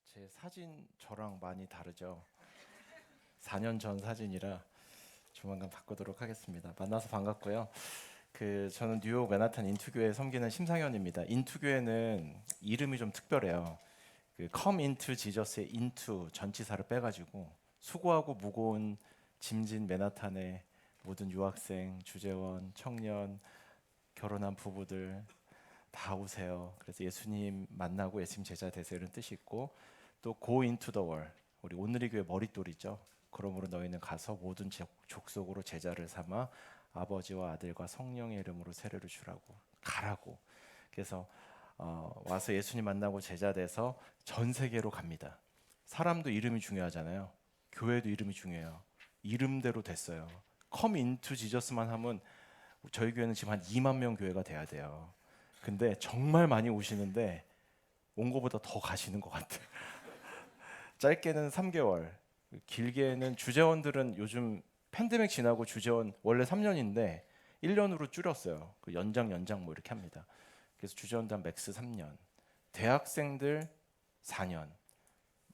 제 사진 저랑 많이 다르죠. 4년 전 사진이라 조만간 바꾸도록 하겠습니다. 만나서 반갑고요. 저는 뉴욕 맨하탄 인투교회 섬기는 심상현입니다. 인투교회는 이름이 좀 특별해요. Come into Jesus의 into 전치사를 빼가지고 수고하고 무거운 짐진 맨하탄의 모든 유학생, 주재원, 청년, 결혼한 부부들 다 오세요. 그래서 예수님 만나고 예수님 제자 되세요 이런 뜻이 있고, 또 Go into the world, 우리 오늘의 교회 머릿돌이죠. 그러므로 너희는 가서 모든 족속으로 제자를 삼아 아버지와 아들과 성령의 이름으로 세례를 주라고, 가라고. 그래서 와서 예수님 만나고 제자 돼서 전 세계로 갑니다. 사람도 이름이 중요하잖아요. 교회도 이름이 중요해요. 이름대로 됐어요. Come into Jesus만 하면 저희 교회는 지금 한 2만 명 교회가 돼야 돼요. 근데 정말 많이 오시는데 온 거보다 더 가시는 것 같아요. 짧게는 3개월, 길게는 주재원들은 요즘 팬데믹 지나고 주재원 원래 3년인데 1년으로 줄였어요. 연장 뭐 이렇게 합니다. 그래서 주재원들 한 맥스 3년, 대학생들 4년,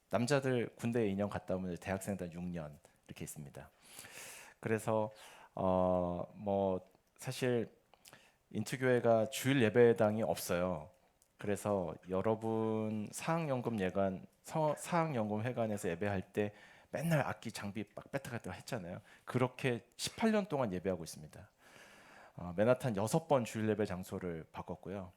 남자들 군대에 2년 갔다 오면 대학생들 6년 이렇게 있습니다. 그래서 뭐 사실 인투교회가 주일 예배당이 없어요. 그래서 여러분 사학연금 예관, 사학연금 회관에서 예배할 때 맨날 악기 장비 막 뺐다갔다 했잖아요. 그렇게 18년 동안 예배하고 있습니다. 맨하탄 6번 주일 예배 장소를 바꿨고요.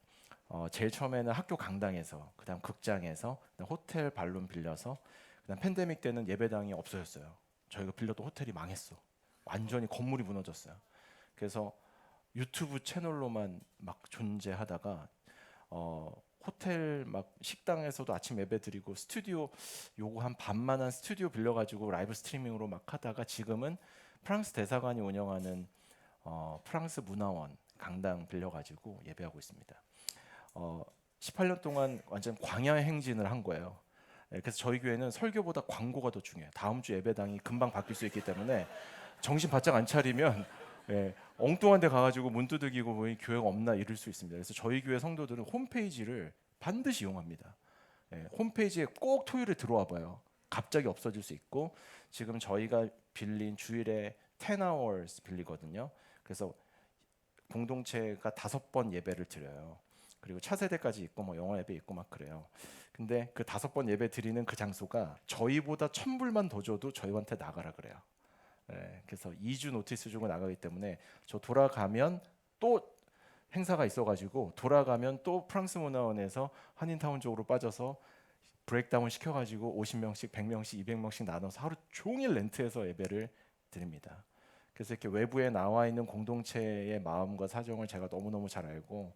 제일 처음에는 학교 강당에서, 그다음 극장에서, 그다음 호텔 발룸 빌려서, 그다음 팬데믹 때는 예배당이 없어졌어요. 저희가 빌렸던 호텔이 망했어. 완전히 건물이 무너졌어요. 그래서 유튜브 채널로만 막 존재하다가 호텔 막 식당에서도 아침 예배 드리고, 스튜디오 요거 한 반만한 스튜디오 빌려가지고 라이브 스트리밍으로 막 하다가 지금은 프랑스 대사관이 운영하는 프랑스 문화원 강당 빌려가지고 예배하고 있습니다. 18년 동안 완전 광야 행진을 한 거예요. 그래서 저희 교회는 설교보다 광고가 더 중요해요. 다음 주 예배당이 금방 바뀔 수 있기 때문에 정신 바짝 안 차리면 엉뚱한 데 가가지고 문 두들기고 보니 교회가 없나 이럴 수 있습니다. 그래서 저희 교회 성도들은 홈페이지를 반드시 이용합니다. 홈페이지에 꼭 토요일에 들어와 봐요. 갑자기 없어질 수 있고, 지금 저희가 빌린 주일에 10 hours 빌리거든요. 그래서 공동체가 5번 예배를 드려요. 그리고 차세대까지 있고 뭐 영어 예배 있고 막 그래요. 근데 그 5번 예배 드리는 그 장소가 저희보다 1,000불만 더 줘도 저희한테 나가라 그래요. 그래서 2주 노티스 주고 나가기 때문에 저 돌아가면 또 행사가 있어가지고, 돌아가면 또 프랑스 문화원에서 한인타운 쪽으로 빠져서 브레이크다운 시켜가지고 50명씩, 100명씩, 200명씩 나눠서 하루 종일 렌트해서 예배를 드립니다. 그래서 이렇게 외부에 나와 있는 공동체의 마음과 사정을 제가 너무너무 잘 알고,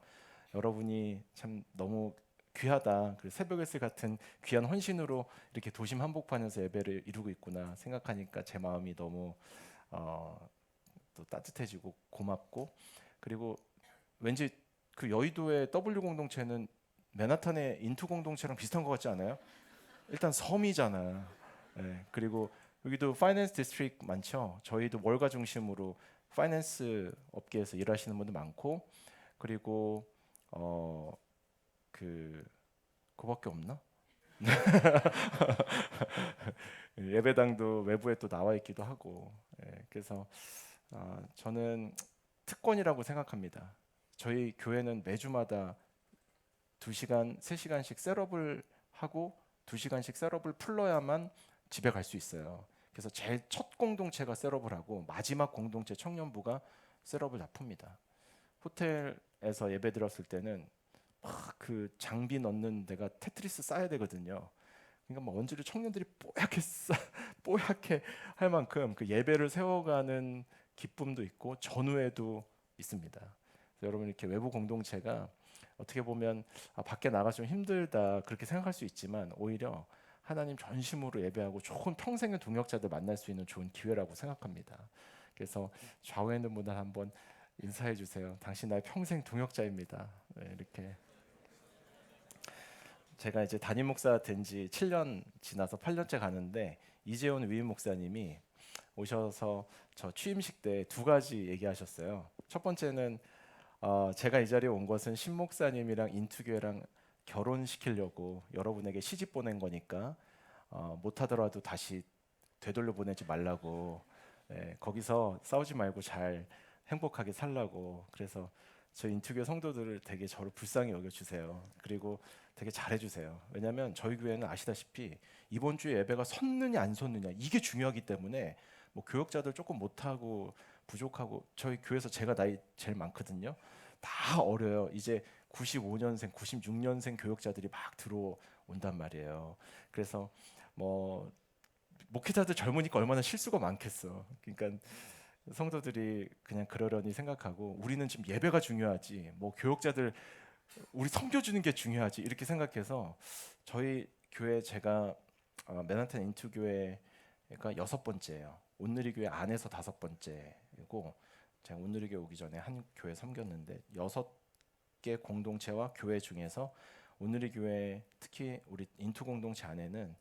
여러분이 참 너무 귀하다, 그리고 새벽일스 같은 귀한 헌신으로 이렇게 도심 한복판에서 예배를 이루고 있구나 생각하니까 제 마음이 너무 또 따뜻해지고 고맙고, 그리고 왠지 그 여의도의 W 공동체는 맨하탄의 인투 공동체랑 비슷한 것 같지 않아요? 일단 섬이잖아. 그리고 여기도 파이낸스 디스트릭 많죠. 저희도 월가 중심으로 파이낸스 업계에서 일하시는 분들 많고, 그리고 어, 그거밖에 없나? 예배당도 외부에 또 나와 있기도 하고, 그래서 저는 특권이라고 생각합니다. 저희 교회는 매주마다 2시간, 3시간씩 셋업을 하고 2시간씩 셋업을 풀러야만 집에 갈 수 있어요. 그래서 제일 첫 공동체가 셋업을 하고 마지막 공동체 청년부가 셋업을 다 풉니다. 호텔에서 예배 드렸을 때는 막 그 장비 넣는 데가 테트리스 쌓아야 되거든요. 그러니까 뭐 원주를 청년들이 뽀얗게 할 만큼 그 예배를 세워가는 기쁨도 있고 전후에도 있습니다. 그래서 여러분, 이렇게 외부 공동체가 어떻게 보면 밖에 나가 좀 힘들다 그렇게 생각할 수 있지만, 오히려 하나님 전심으로 예배하고 좋은 평생의 동역자들 만날 수 있는 좋은 기회라고 생각합니다. 그래서 좌우에 있는 분들 한번 인사해 주세요. 당신 나의 평생 동역자입니다. 이렇게. 제가 이제 담임 목사 된 지 7년 지나서 8년째 가는데, 이재훈 위임 목사님이 오셔서 저 취임식 때 두 가지 얘기하셨어요. 첫 번째는 제가 이 자리에 온 것은 신 목사님이랑 인투교회랑 결혼시키려고 여러분에게 시집 보낸 거니까 못하더라도 다시 되돌려 보내지 말라고, 거기서 싸우지 말고 잘 행복하게 살라고. 그래서 저 인투교회 성도들을 되게 저를 불쌍히 여겨주세요. 그리고 되게 잘해주세요. 왜냐하면 저희 교회는 아시다시피 이번 주에 예배가 섰느냐 안 섰느냐 이게 중요하기 때문에 뭐 교역자들 조금 못하고 부족하고, 저희 교회에서 제가 나이 제일 많거든요. 다 어려요. 이제 95년생, 96년생 교역자들이 막 들어온단 말이에요. 그래서 뭐 목회자들 젊으니까 얼마나 실수가 많겠어. 그러니까 성도들이 그냥 그러려니 생각하고, 우리는 지금 예배가 중요하지 뭐 교역자들 우리 섬겨주는 게 중요하지 이렇게 생각해서 저희 교회 제가 맨하탄 인투 교회가 여섯 번째예요. 온누리 교회 안에서 다섯 번째이고, 제가 온누리 교회 오기 전에 한 교회 섬겼는데 여섯 개 공동체와 교회 중에서 온누리 교회 특히 우리 인투 공동체 안에는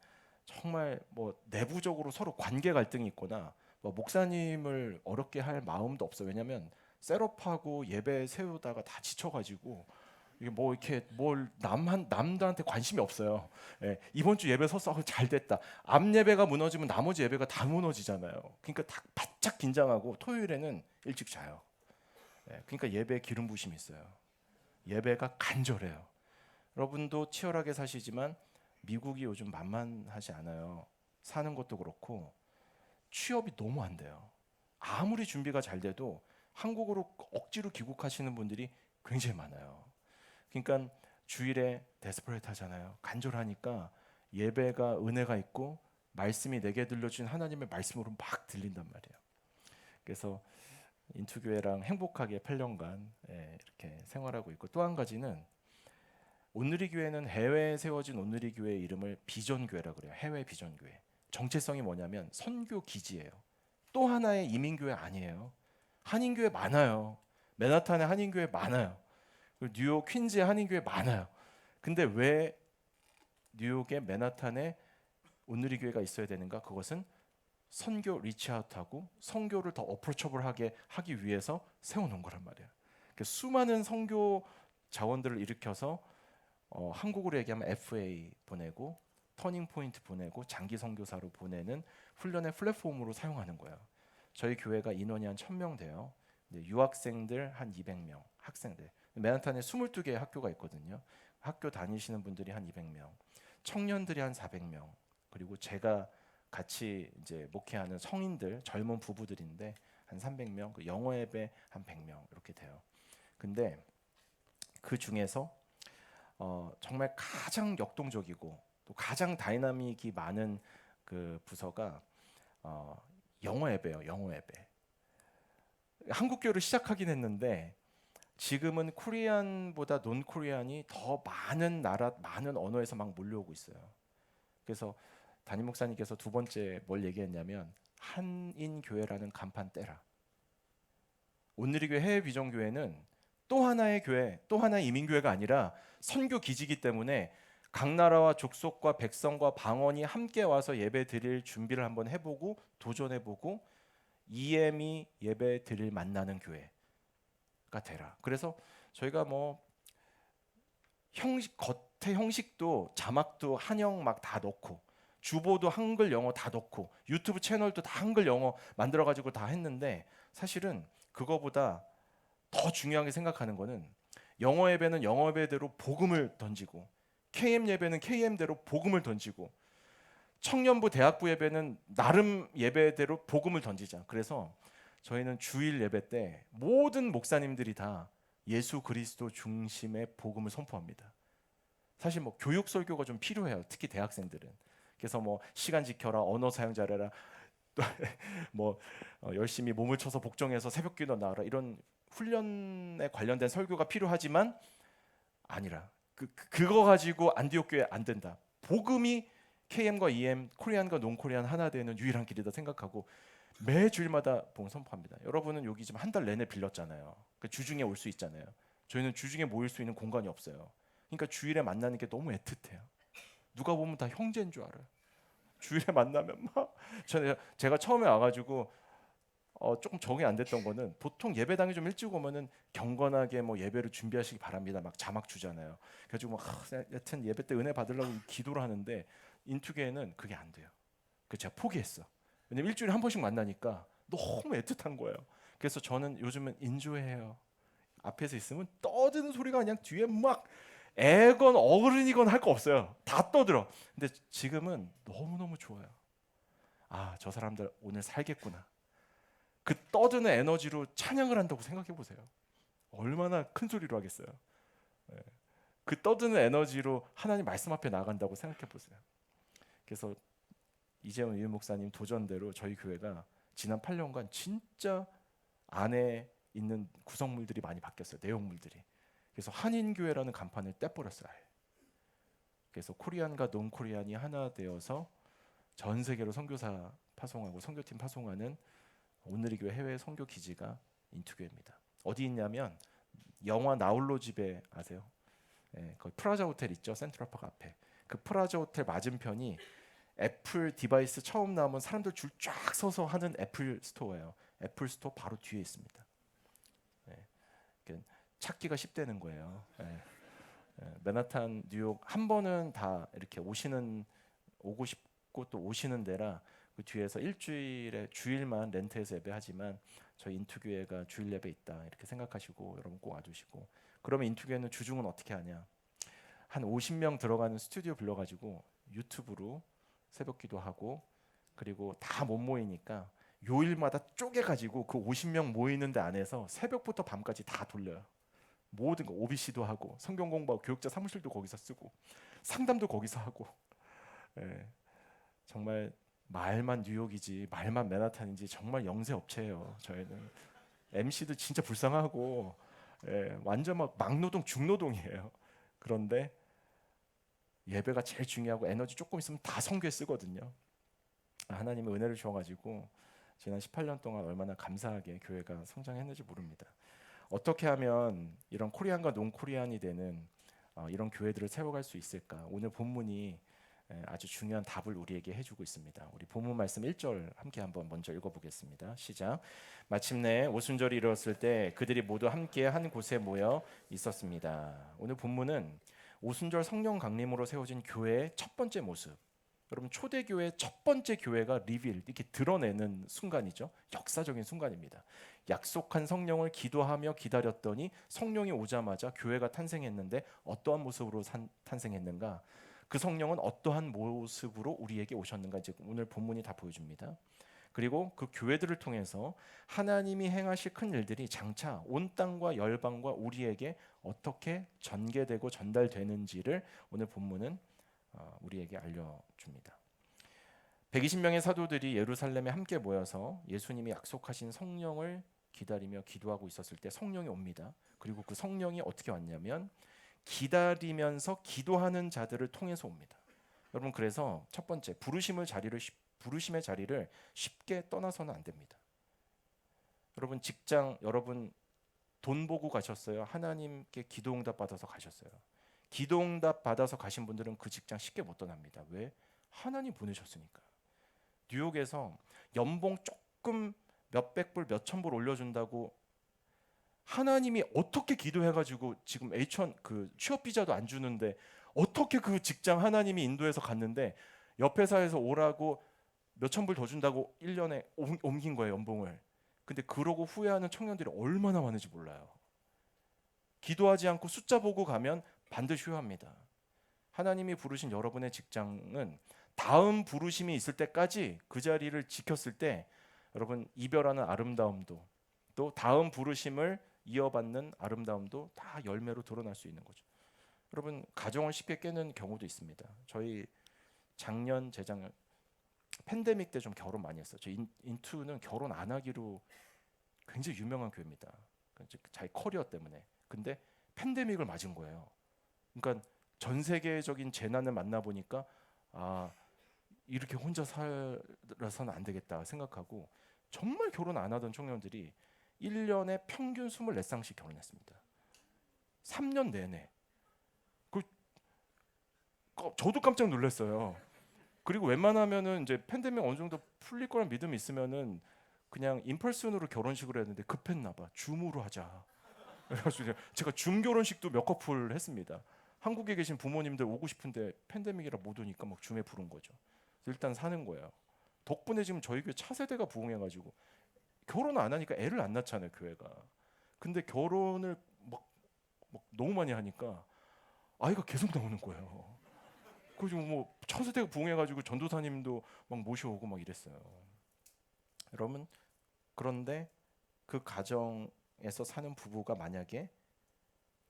정말 뭐 내부적으로 서로 관계 갈등이 있거나 뭐 목사님을 어렵게 할 마음도 없어요. 왜냐하면 셋업하고 예배 세우다가 다 지쳐가지고 이게 뭐 이렇게 뭘 남들한테 관심이 없어요. 이번 주 예배 서서 잘 됐다. 앞 예배가 무너지면 나머지 예배가 다 무너지잖아요. 그러니까 다 바짝 긴장하고 토요일에는 일찍 자요. 그러니까 예배에 기름 부심이 있어요. 예배가 간절해요. 여러분도 치열하게 사시지만 미국이 요즘 만만하지 않아요. 사는 것도 그렇고 취업이 너무 안 돼요. 아무리 준비가 잘 돼도 한국으로 억지로 귀국하시는 분들이 굉장히 많아요. 그러니까 주일에 데스퍼레이트 하잖아요. 간절하니까 예배가 은혜가 있고 말씀이 내게 들려준 하나님의 말씀으로 막 들린단 말이에요. 그래서 인투교회랑 행복하게 8년간 이렇게 생활하고 있고, 또 한 가지는 온누리 교회는 해외에 세워진 온누리 교회의 이름을 비전 교회라 그래요. 해외 비전 교회. 정체성이 뭐냐면 선교 기지예요. 또 하나의 이민 교회 아니에요. 한인 교회 많아요. 맨하탄에 한인 교회 많아요. 그리고 뉴욕 퀸즈에 한인 교회 많아요. 근데 왜 뉴욕의 맨하탄에 온누리 교회가 있어야 되는가? 그것은 선교 리치아웃하고 선교를 더 어프로처블하게 하기 위해서 세워놓은 거란 말이에요. 수많은 선교 자원들을 일으켜서 한국으로 얘기하면 FA 보내고 터닝 포인트 보내고 장기 선교사로 보내는 훈련의 플랫폼으로 사용하는 거예요. 저희 교회가 인원이 한 1,000명 돼요. 유학생들 한 200명, 학생들. 맨하탄에 22개 학교가 있거든요. 학교 다니시는 분들이 한 200명, 청년들이 한 400명, 그리고 제가 같이 이제 목회하는 성인들, 젊은 부부들인데 한 300명, 그 영어 예배 한 100명 이렇게 돼요. 근데 그 중에서 정말 가장 역동적이고 또 가장 다이나믹이 많은 그 부서가 영어 예배예요. 영어 예배. 한국 교회를 시작하긴 했는데 지금은 코리안보다 논 코리안이 더 많은 나라, 많은 언어에서 막 몰려오고 있어요. 그래서 담임 목사님께서 두 번째 뭘 얘기했냐면 한인 교회라는 간판 떼라. 온누리교회 해외 비전 교회는 또 하나의 교회, 또 하나의 이민 교회가 아니라 선교 기지이기 때문에 각 나라와 족속과 백성과 방언이 함께 와서 예배 드릴 준비를 한번 해보고 도전해보고 EM이 예배 드릴 만나는 교회가 되라. 그래서 저희가 뭐 형식, 겉에 형식도 자막도 한영 막 다 넣고 주보도 한글 영어 다 넣고 유튜브 채널도 다 한글 영어 만들어 가지고 다 했는데, 사실은 그거보다 더 중요하게 생각하는 거는 영어 예배는 영어 예배대로 복음을 던지고 KM 예배는 KM대로 복음을 던지고 청년부 대학부 예배는 나름 예배대로 복음을 던지자. 그래서 저희는 주일 예배 때 모든 목사님들이 다 예수 그리스도 중심의 복음을 선포합니다. 사실 뭐 교육 설교가 좀 필요해요. 특히 대학생들은. 그래서 뭐 시간 지켜라, 언어 사용 잘해라, 뭐 열심히 몸을 쳐서 복종해서 새벽기도 나와라, 이런 훈련에 관련된 설교가 필요하지만 아니라 그거 가지고 안디옥 교회 안 된다. 복음이 KM과 EM, 코리안과 논코리안 하나 되는 유일한 길이다 생각하고 매 주일마다 복음 선포합니다. 여러분은 여기 지금 한 달 내내 빌렸잖아요. 주중에 올 수 있잖아요. 저희는 주중에 모일 수 있는 공간이 없어요. 그러니까 주일에 만나는 게 너무 애틋해요. 누가 보면 다 형제인 줄 알아요. 주일에 만나면 막 제가 처음에 와가지고 조금 적응이 안 됐던 거는 보통 예배당에 좀 일찍 오면은 경건하게 뭐 예배를 준비하시기 바랍니다. 막 자막 주잖아요. 그래가지고 막 여튼 예배 때 은혜 받으려고 기도를 하는데 인투계는 그게 안 돼요. 그 제가 포기했어. 왜냐면 일주일에 한 번씩 만나니까 너무 애틋한 거예요. 그래서 저는 요즘은 인조해요. 앞에서 있으면 떠드는 소리가 그냥 뒤에 막 애건 어른이건 할 거 없어요. 다 떠들어. 근데 지금은 너무너무 좋아요. 아, 저 사람들 오늘 살겠구나. 그 떠드는 에너지로 찬양을 한다고 생각해 보세요. 얼마나 큰 소리로 하겠어요. 예. 그 떠드는 에너지로 하나님 말씀 앞에 나간다고 생각해 보세요. 그래서 이재훈 위원 목사님 도전대로 저희 교회가 지난 8년간 진짜 안에 있는 구성물들이 많이 바뀌었어요. 내용물들이. 그래서 한인교회라는 간판을 떼버렸어요. 그래서 코리안과 논코리안이 하나 되어서 전 세계로 선교사 파송하고 선교팀 파송하는 오늘의 교회 해외 선교 기지가 인투교회입니다. 어디 있냐면 영화 나홀로 집에 아세요? 예, 거기 프라자 호텔 있죠? 센트럴파크 앞에. 그 프라자 호텔 맞은편이 애플 디바이스 처음 나오면 사람들 줄 쫙 서서 하는 애플 스토어예요. 애플 스토어 바로 뒤에 있습니다. 예, 찾기가 쉽다는 거예요. 예, 맨하탄, 뉴욕 한 번은 다 이렇게 오고 싶고 또 오시는 데라 그 뒤에서 일주일에 주일만 렌트해서 예배하지만 저희 인투교회가 주일 예배 있다 이렇게 생각하시고 여러분 꼭 와주시고 그러면 인투교회는 주중은 어떻게 하냐 한 50명 들어가는 스튜디오 불러가지고 유튜브로 새벽기도 하고 그리고 다 못 모이니까 요일마다 쪼개가지고 그 50명 모이는 데 안에서 새벽부터 밤까지 다 돌려요. 모든 거 OBC도 하고 성경 공부하고 교육자 사무실도 거기서 쓰고 상담도 거기서 하고 예, 정말 말만 뉴욕이지 말만 맨하탄인지 정말 영세 업체예요. 저희는 MC도 진짜 불쌍하고 예, 완전 막 막노동 중노동이에요. 그런데 예배가 제일 중요하고 에너지 조금 있으면 다 성교에 쓰거든요. 하나님의 은혜를 주어가지고 지난 18년 동안 얼마나 감사하게 교회가 성장했는지 모릅니다. 어떻게 하면 이런 코리안과 논코리안이 되는 이런 교회들을 세워갈 수 있을까? 오늘 본문이 아주 중요한 답을 우리에게 해주고 있습니다. 우리 본문 말씀 1절 함께 한번 먼저 읽어보겠습니다. 시작. 마침내 오순절이 이르렀을 때 그들이 모두 함께 한 곳에 모여 있었습니다. 오늘 본문은 오순절 성령 강림으로 세워진 교회의 첫 번째 모습. 여러분 초대교회의 첫 번째 교회가 리빌 이렇게 드러내는 순간이죠. 역사적인 순간입니다. 약속한 성령을 기도하며 기다렸더니 성령이 오자마자 교회가 탄생했는데 어떠한 모습으로 탄생했는가? 그 성령은 어떠한 모습으로 우리에게 오셨는가? 이제 오늘 본문이 다 보여줍니다. 그리고 그 교회들을 통해서 하나님이 행하실 큰 일들이 장차 온 땅과 열방과 우리에게 어떻게 전개되고 전달되는지를 오늘 본문은 우리에게 알려줍니다. 120명의 사도들이 예루살렘에 함께 모여서 예수님이 약속하신 성령을 기다리며 기도하고 있었을 때 성령이 옵니다. 그리고 그 성령이 어떻게 왔냐면 기다리면서 기도하는 자들을 통해서 옵니다. 여러분 그래서 첫 번째 부르심의 자리를 쉽게 떠나서는 안 됩니다. 여러분 직장 여러분 돈 보고 가셨어요? 하나님께 기도응답 받아서 가셨어요? 기도응답 받아서 가신 분들은 그 직장 쉽게 못 떠납니다. 왜? 하나님 보내셨으니까. 뉴욕에서 연봉 조금 몇백 불, 몇천 불 올려준다고 하나님이 어떻게 기도해가지고 지금 H1 그 취업 비자도 안 주는데 어떻게 그 직장 하나님이 인도해서 갔는데 옆 회사에서 오라고 몇천 불 더 준다고 1년에 옮긴 거예요 연봉을. 근데 그러고 후회하는 청년들이 얼마나 많은지 몰라요. 기도하지 않고 숫자 보고 가면 반드시 후회합니다. 하나님이 부르신 여러분의 직장은 다음 부르심이 있을 때까지 그 자리를 지켰을 때 여러분 이별하는 아름다움도 또 다음 부르심을 이어받는 아름다움도 다 열매로 드러날 수 있는 거죠. 여러분 가정을 쉽게 깨는 경우도 있습니다. 저희 작년 재작년 팬데믹 때 좀 결혼 많이 했어요. 저 인투는 결혼 안 하기로 굉장히 유명한 교회입니다. 자기 커리어 때문에. 근데 팬데믹을 맞은 거예요. 그러니까 전 세계적인 재난을 만나 보니까 아 이렇게 혼자 살아서는 안 되겠다 생각하고 정말 결혼 안 하던 청년들이 1년에 평균 24쌍씩 결혼했습니다. 3년 내내. 저도 깜짝 놀랐어요. 그리고 웬만하면은 이제 팬데믹 어느 정도 풀릴 거란 믿음이 있으면은 그냥 인펄슨으로 결혼식을 했는데 급했나 봐. 줌으로 하자. 그래가지고 제가 줌 결혼식도 몇 커플 했습니다. 한국에 계신 부모님들 오고 싶은데 팬데믹이라 못 오니까 막 줌에 부른 거죠. 일단 사는 거예요. 덕분에 지금 저희 교회 차세대가 부흥해가지고 결혼 안 하니까 애를 안 낳잖아요, 교회가. 근데 결혼을 막 너무 많이 하니까 아이가 계속 나오는 거예요. 그래서 뭐 차세대가 부흥해가지고 전도사님도 막 모셔오고 막 이랬어요. 여러분, 그런데 그 가정에서 사는 부부가 만약에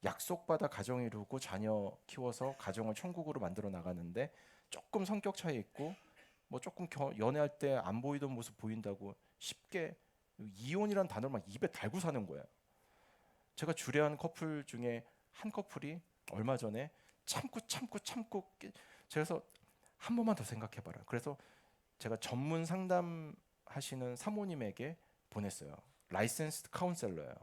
약속받아 가정 이루고 자녀 키워서 가정을 천국으로 만들어 나가는데 조금 성격 차이 있고 뭐 조금 연애할 때 안 보이던 모습 보인다고 쉽게 이혼이란 단어를 막 입에 달고 사는 거예요. 제가 주례한 커플 중에 한 커플이 얼마 전에 참고 그래서 한 번만 더 생각해봐라. 그래서 제가 전문 상담하시는 사모님에게 보냈어요. 라이센스드 카운셀러예요.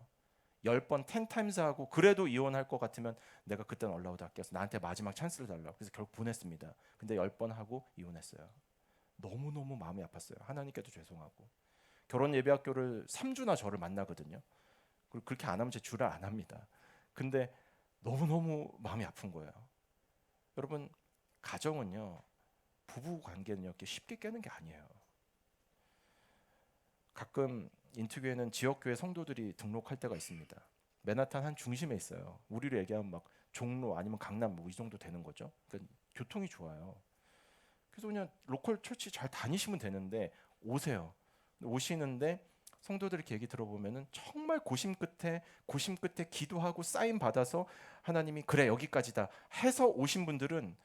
10번 10타임스 하고 그래도 이혼할 것 같으면 내가 그때는 얼라우드 할게요. 나한테 마지막 찬스를 달라고. 그래서 결국 보냈습니다. 근데 10번 하고 이혼했어요. 너무너무 마음이 아팠어요. 하나님께도 죄송하고. 결혼 예배학교를 3주나 저를 만나거든요. 그리고 그렇게 안 하면 제 주를 안 합니다. 근데 너무너무 마음이 아픈 거예요. 여러분, 가정은요, 부부 관계는요, 이렇게 쉽게 깨는 게 아니에요. 가끔 인투교회는 지역교회 성도들이 등록할 때가 있습니다. 맨하탄 한 중심에 있어요. 우리로 얘기하면 막 종로 아니면 강남 뭐 이 정도 되는 거죠. 그러니까 교통이 좋아요. 그래서 그냥 로컬 철치 잘 다니시면 되는데 오세요. 오시는데 성도들 이렇게 얘기 들어보면은 정말 고심 끝에 기도하고 사인 받아서 하나님이 그래 여기까지다 해서 오신 분들은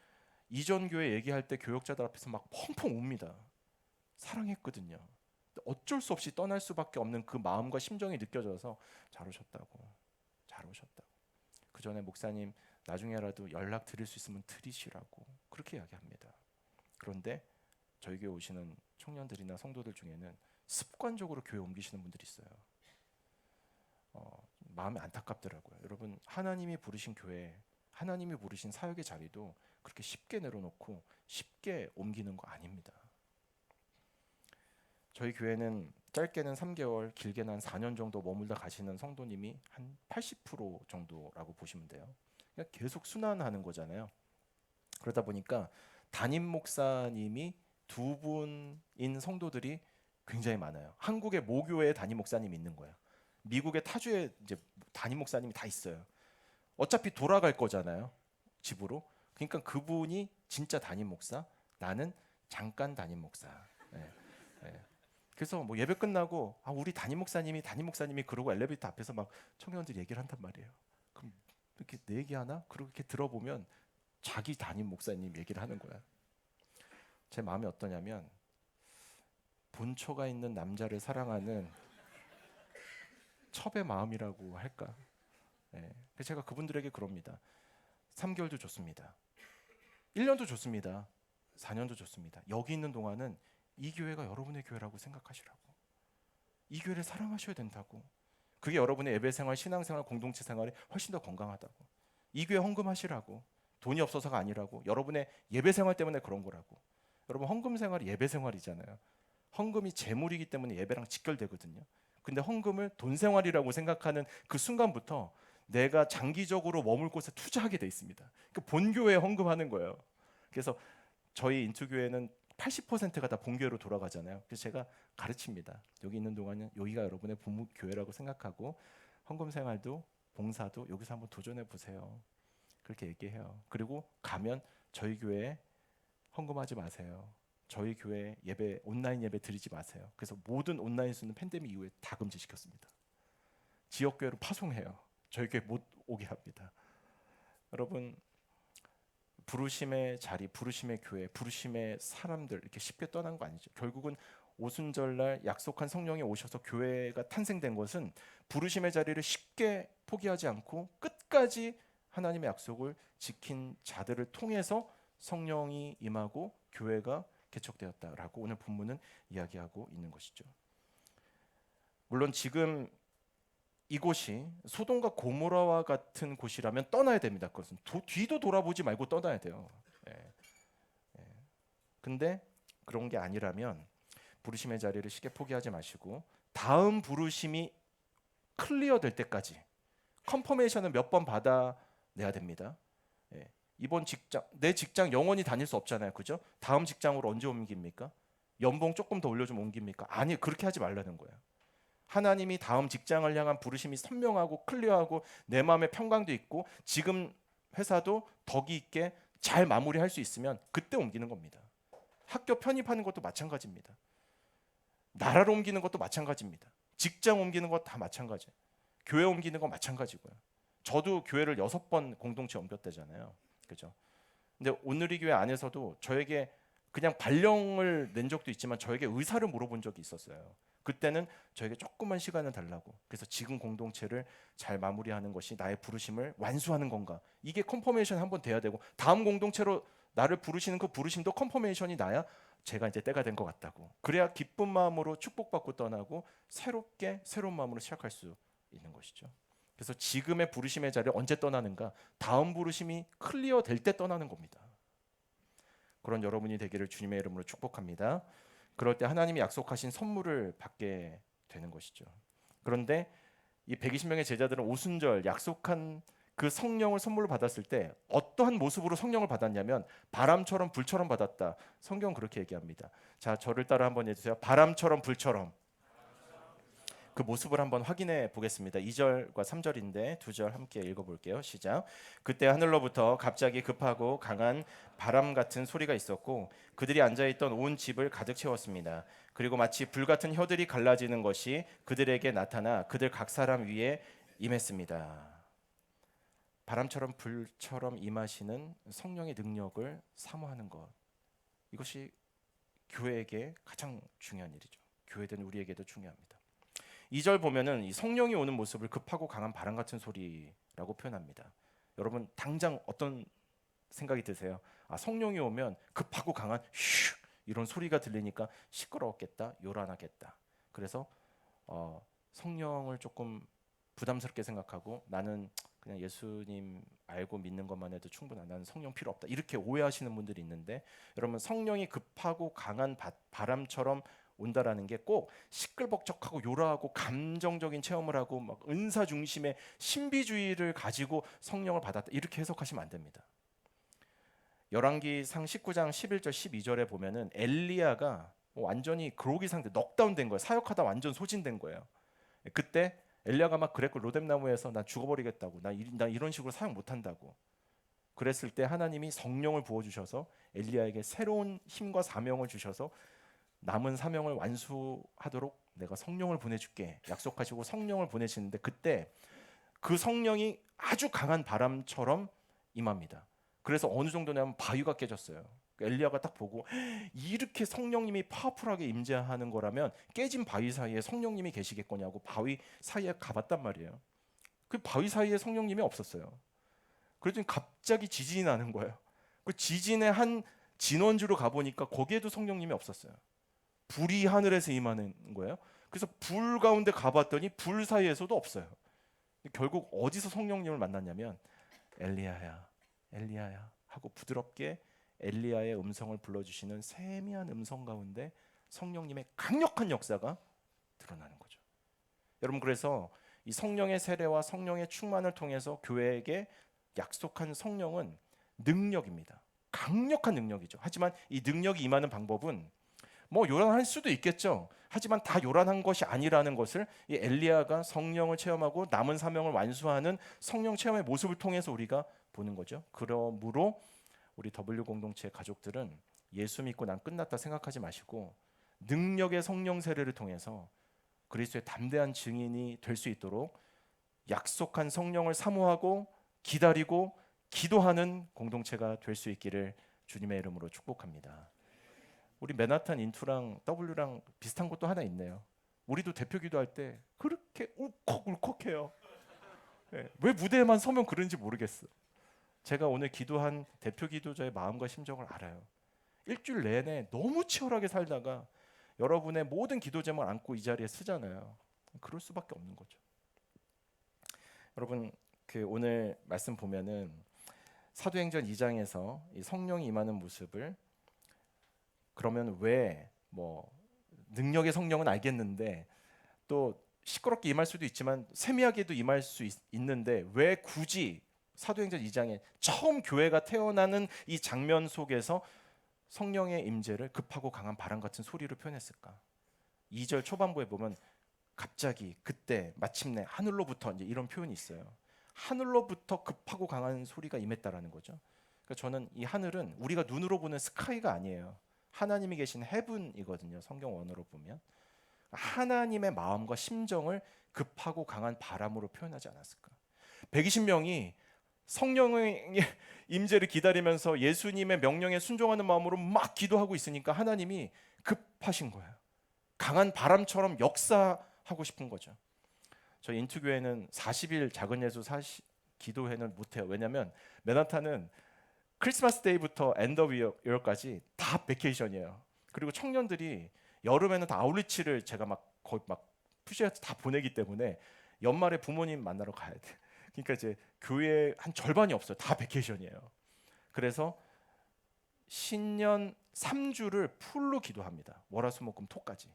이전 교회 얘기할 때 교역자들 앞에서 막 펑펑 웁니다. 사랑했거든요. 어쩔 수 없이 떠날 수밖에 없는 그 마음과 심정이 느껴져서 잘 오셨다고. 잘 오셨다고. 그 전에 목사님 나중에라도 연락 드릴 수 있으면 드리시라고 그렇게 이야기합니다. 그런데 저희 교회 오시는 청년들이나 성도들 중에는 습관적으로 교회 옮기시는 분들이 있어요. 마음이 안타깝더라고요. 여러분, 하나님이 부르신 교회, 하나님이 부르신 사역의 자리도 그렇게 쉽게 내려놓고 쉽게 옮기는 거 아닙니다. 저희 교회는 짧게는 3개월, 길게는 한 4년 정도 머물다 가시는 성도님이 한 80% 정도라고 보시면 돼요. 그냥 계속 순환하는 거잖아요. 그러다 보니까 담임 목사님이 두 분인 성도들이 굉장히 많아요. 한국의 모교회 담임 목사님이 있는 거예요. 미국의 타주에 이제 담임 목사님이 다 있어요. 어차피 돌아갈 거잖아요. 집으로. 그러니까 그분이 진짜 담임 목사, 나는 잠깐 담임 목사. 네. 네. 그래서 뭐 예배 끝나고 우리 담임 목사님이 그러고 엘리베이터 앞에서 막 청년들이 얘기를 한단 말이에요. 그럼 이렇게 내 얘기하나? 그렇게 들어보면 자기 담임 목사님 얘기를 하는 거야. 제 마음이 어떠냐면 본초가 있는 남자를 사랑하는 첩의 마음이라고 할까. 네. 그래서 제가 그분들에게 그럽니다. 3개월도 좋습니다. 1년도 좋습니다. 4년도 좋습니다. 여기 있는 동안은 이 교회가 여러분의 교회라고 생각하시라고. 이 교회를 사랑하셔야 된다고. 그게 여러분의 예배생활, 신앙생활, 공동체 생활이 훨씬 더 건강하다고. 이 교회 헌금하시라고. 돈이 없어서가 아니라고. 여러분의 예배생활 때문에 그런 거라고. 여러분, 헌금 생활이 예배생활이잖아요. 헌금이 재물이기 때문에 예배랑 직결되거든요. 근데 헌금을 돈 생활이라고 생각하는 그 순간부터 내가 장기적으로 머물 곳에 투자하게 돼 있습니다. 그 본교회에 헌금하는 거예요. 그래서 저희 인투교회는 80%가 다 본교회로 돌아가잖아요. 그래서 제가 가르칩니다. 여기 있는 동안은 여기가 여러분의 부모교회라고 생각하고 헌금 생활도 봉사도 여기서 한번 도전해 보세요. 그렇게 얘기해요. 그리고 가면 저희 교회에 헌금하지 마세요. 저희 교회 예배 온라인 예배 드리지 마세요. 그래서 모든 온라인 수는 팬데믹 이후에 다 금지시켰습니다. 지역 교회로 파송해요. 저희 교회 못 오게 합니다. 여러분, 부르심의 자리, 부르심의 교회, 부르심의 사람들 이렇게 쉽게 떠난 거 아니죠. 결국은 오순절날 약속한 성령이 오셔서 교회가 탄생된 것은 부르심의 자리를 쉽게 포기하지 않고 끝까지 하나님의 약속을 지킨 자들을 통해서 성령이 임하고 교회가 개척되었다라고 오늘 본문은 이야기하고 있는 것이죠. 물론 지금 이곳이 소돔과 고모라와 같은 곳이라면 떠나야 됩니다. 그것은 뒤도 돌아보지 말고 떠나야 돼요. 예. 예. 근데 그런 게 아니라면 부르심의 자리를 쉽게 포기하지 마시고 다음 부르심이 클리어 될 때까지 컨퍼메이션을 몇 번 받아내야 됩니다. 예. 이번 직장, 내 직장 영원히 다닐 수 없잖아요, 그죠? 다음 직장으로 언제 옮깁니까? 연봉 조금 더 올려주면 옮깁니까? 아니, 그렇게 하지 말라는 거예요. 하나님이 다음 직장을 향한 부르심이 선명하고 클리어하고 내 마음에 평강도 있고 지금 회사도 덕이 있게 잘 마무리할 수 있으면 그때 옮기는 겁니다. 학교 편입하는 것도 마찬가지입니다. 나라로 옮기는 것도 마찬가지입니다. 직장 옮기는 것 다 마찬가지. 교회 옮기는 건 마찬가지고요. 저도 교회를 6번 공동체 옮겼대잖아요. 그죠? 근데 오늘이 교회 안에서도 저에게 그냥 발령을 낸 적도 있지만 저에게 의사를 물어본 적이 있었어요. 그때는 저에게 조금만 시간을 달라고. 그래서 지금 공동체를 잘 마무리하는 것이 나의 부르심을 완수하는 건가? 이게 컨퍼메이션 한번 돼야 되고 다음 공동체로 나를 부르시는 그 부르심도 컨퍼메이션이 나야 제가 이제 때가 된 것 같다고. 그래야 기쁜 마음으로 축복받고 떠나고 새롭게 새로운 마음으로 시작할 수 있는 것이죠. 그래서 지금의 부르심의 자리를 언제 떠나는가? 다음 부르심이 클리어 될 때 떠나는 겁니다. 그런 여러분이 되기를 주님의 이름으로 축복합니다. 그럴 때 하나님이 약속하신 선물을 받게 되는 것이죠. 그런데 이 120명의 제자들은 오순절 약속한 그 성령을 선물로 받았을 때 어떠한 모습으로 성령을 받았냐면 바람처럼 불처럼 받았다. 성경은 그렇게 얘기합니다. 자, 저를 따라 한번 해주세요. 바람처럼 불처럼. 그 모습을 한번 확인해 보겠습니다. 2절과 3절인데 두 절 함께 읽어볼게요. 시작. 그때 하늘로부터 갑자기 급하고 강한 바람 같은 소리가 있었고 그들이 앉아있던 온 집을 가득 채웠습니다. 그리고 마치 불 같은 혀들이 갈라지는 것이 그들에게 나타나 그들 각 사람 위에 임했습니다. 바람처럼 불처럼 임하시는 성령의 능력을 사모하는 것, 이것이 교회에게 가장 중요한 일이죠. 교회된 우리에게도 중요합니다. 2절 보면은 이 성령이 오는 모습을 급하고 강한 바람 같은 소리라고 표현합니다. 여러분 당장 어떤 생각이 드세요? 아, 성령이 오면 급하고 강한 휴 이런 소리가 들리니까 시끄러웠겠다, 요란하겠다. 그래서 성령을 조금 부담스럽게 생각하고 나는 그냥 예수님 알고 믿는 것만 해도 충분하다. 나는 성령 필요 없다. 이렇게 오해하시는 분들이 있는데 여러분 성령이 급하고 강한 바람처럼 온다라는 게 꼭 시끌벅적하고 요라하고 감정적인 체험을 하고 막 은사 중심의 신비주의를 가지고 성령을 받았다 이렇게 해석하시면 안 됩니다. 열왕기상 19장 11절 12절에 보면은 엘리야가 완전히 그로기 상태 넉다운 된 거예요. 사역하다 완전 소진된 거예요. 그때 엘리야가 막 그랬고 로뎀나무에서 나 죽어버리겠다고 나 이런 식으로 사역 못한다고 그랬을 때 하나님이 성령을 부어주셔서 엘리야에게 새로운 힘과 사명을 주셔서 남은 사명을 완수하도록 내가 성령을 보내줄게 약속하시고 성령을 보내시는데 그때 그 성령이 아주 강한 바람처럼 임합니다. 그래서 어느 정도냐면 바위가 깨졌어요. 엘리야가 딱 보고 이렇게 성령님이 파워풀하게 임재하는 거라면 깨진 바위 사이에 성령님이 계시겠거냐고 바위 사이에 가봤단 말이에요. 그 바위 사이에 성령님이 없었어요. 그랬더니 갑자기 지진이 나는 거예요. 그 지진의 한 진원지로 가보니까 거기에도 성령님이 없었어요. 불이 하늘에서 임하는 거예요. 그래서 불 가운데 가봤더니 불 사이에서도 없어요. 결국 어디서 성령님을 만났냐면 엘리야야, 엘리야야 하고 부드럽게 엘리야의 음성을 불러주시는 세미한 음성 가운데 성령님의 강력한 역사가 드러나는 거죠. 여러분 그래서 이 성령의 세례와 성령의 충만을 통해서 교회에게 약속한 성령은 능력입니다. 강력한 능력이죠. 하지만 이 능력이 임하는 방법은 뭐 요란할 수도 있겠죠. 하지만 다 요란한 것이 아니라는 것을 이 엘리야가 성령을 체험하고 남은 사명을 완수하는 성령 체험의 모습을 통해서 우리가 보는 거죠. 그러므로 우리 W 공동체 가족들은 예수 믿고 난 끝났다 생각하지 마시고 능력의 성령 세례를 통해서 그리스도의 담대한 증인이 될 수 있도록 약속한 성령을 사모하고 기다리고 기도하는 공동체가 될 수 있기를 주님의 이름으로 축복합니다. 우리 맨하탄 인투랑 W랑 비슷한 것도 하나 있네요. 우리도 대표 기도할 때 그렇게 울컥울컥해요. 네, 왜 무대에만 서면 그런지 모르겠어. 제가 오늘 기도한 대표 기도자의 마음과 심정을 알아요. 일주일 내내 너무 치열하게 살다가 여러분의 모든 기도 제목을 안고 이 자리에 쓰잖아요. 그럴 수밖에 없는 거죠. 여러분 그 오늘 말씀 보면은 사도행전 2장에서 이 성령이 임하는 모습을 그러면 왜 뭐 능력의 성령은 알겠는데 또 시끄럽게 임할 수도 있지만 세미하게도 임할 수 있는데 왜 굳이 사도행전 2장에 처음 교회가 태어나는 이 장면 속에서 성령의 임재를 급하고 강한 바람 같은 소리로 표현했을까? 2절 초반부에 보면 갑자기 그때 마침내 하늘로부터 이제 이런 표현이 있어요. 하늘로부터 급하고 강한 소리가 임했다라는 거죠. 그러니까 저는 이 하늘은 우리가 눈으로 보는 스카이가 아니에요. 하나님이 계신 헤븐이거든요. 성경 원어로 보면 하나님의 마음과 심정을 급하고 강한 바람으로 표현하지 않았을까? 120명이 성령의 임재를 기다리면서 예수님의 명령에 순종하는 마음으로 막 기도하고 있으니까 하나님이 급하신 거예요. 강한 바람처럼 역사하고 싶은 거죠. 저희 인투교회는 40일 작은 예수 기도회는 못해요. 왜냐하면 맨하탄은 크리스마스 데이부터 엔드 오브 이어까지 다 베케이션이에요. 그리고 청년들이 여름에는 다 아울리치를 제가 막 거의 막 푸시해서 다 보내기 때문에 연말에 부모님 만나러 가야 돼. 그러니까 이제 교회 한 절반이 없어요. 다 베케이션이에요. 그래서 신년 3주를 풀로 기도합니다. 월화수목금 토까지.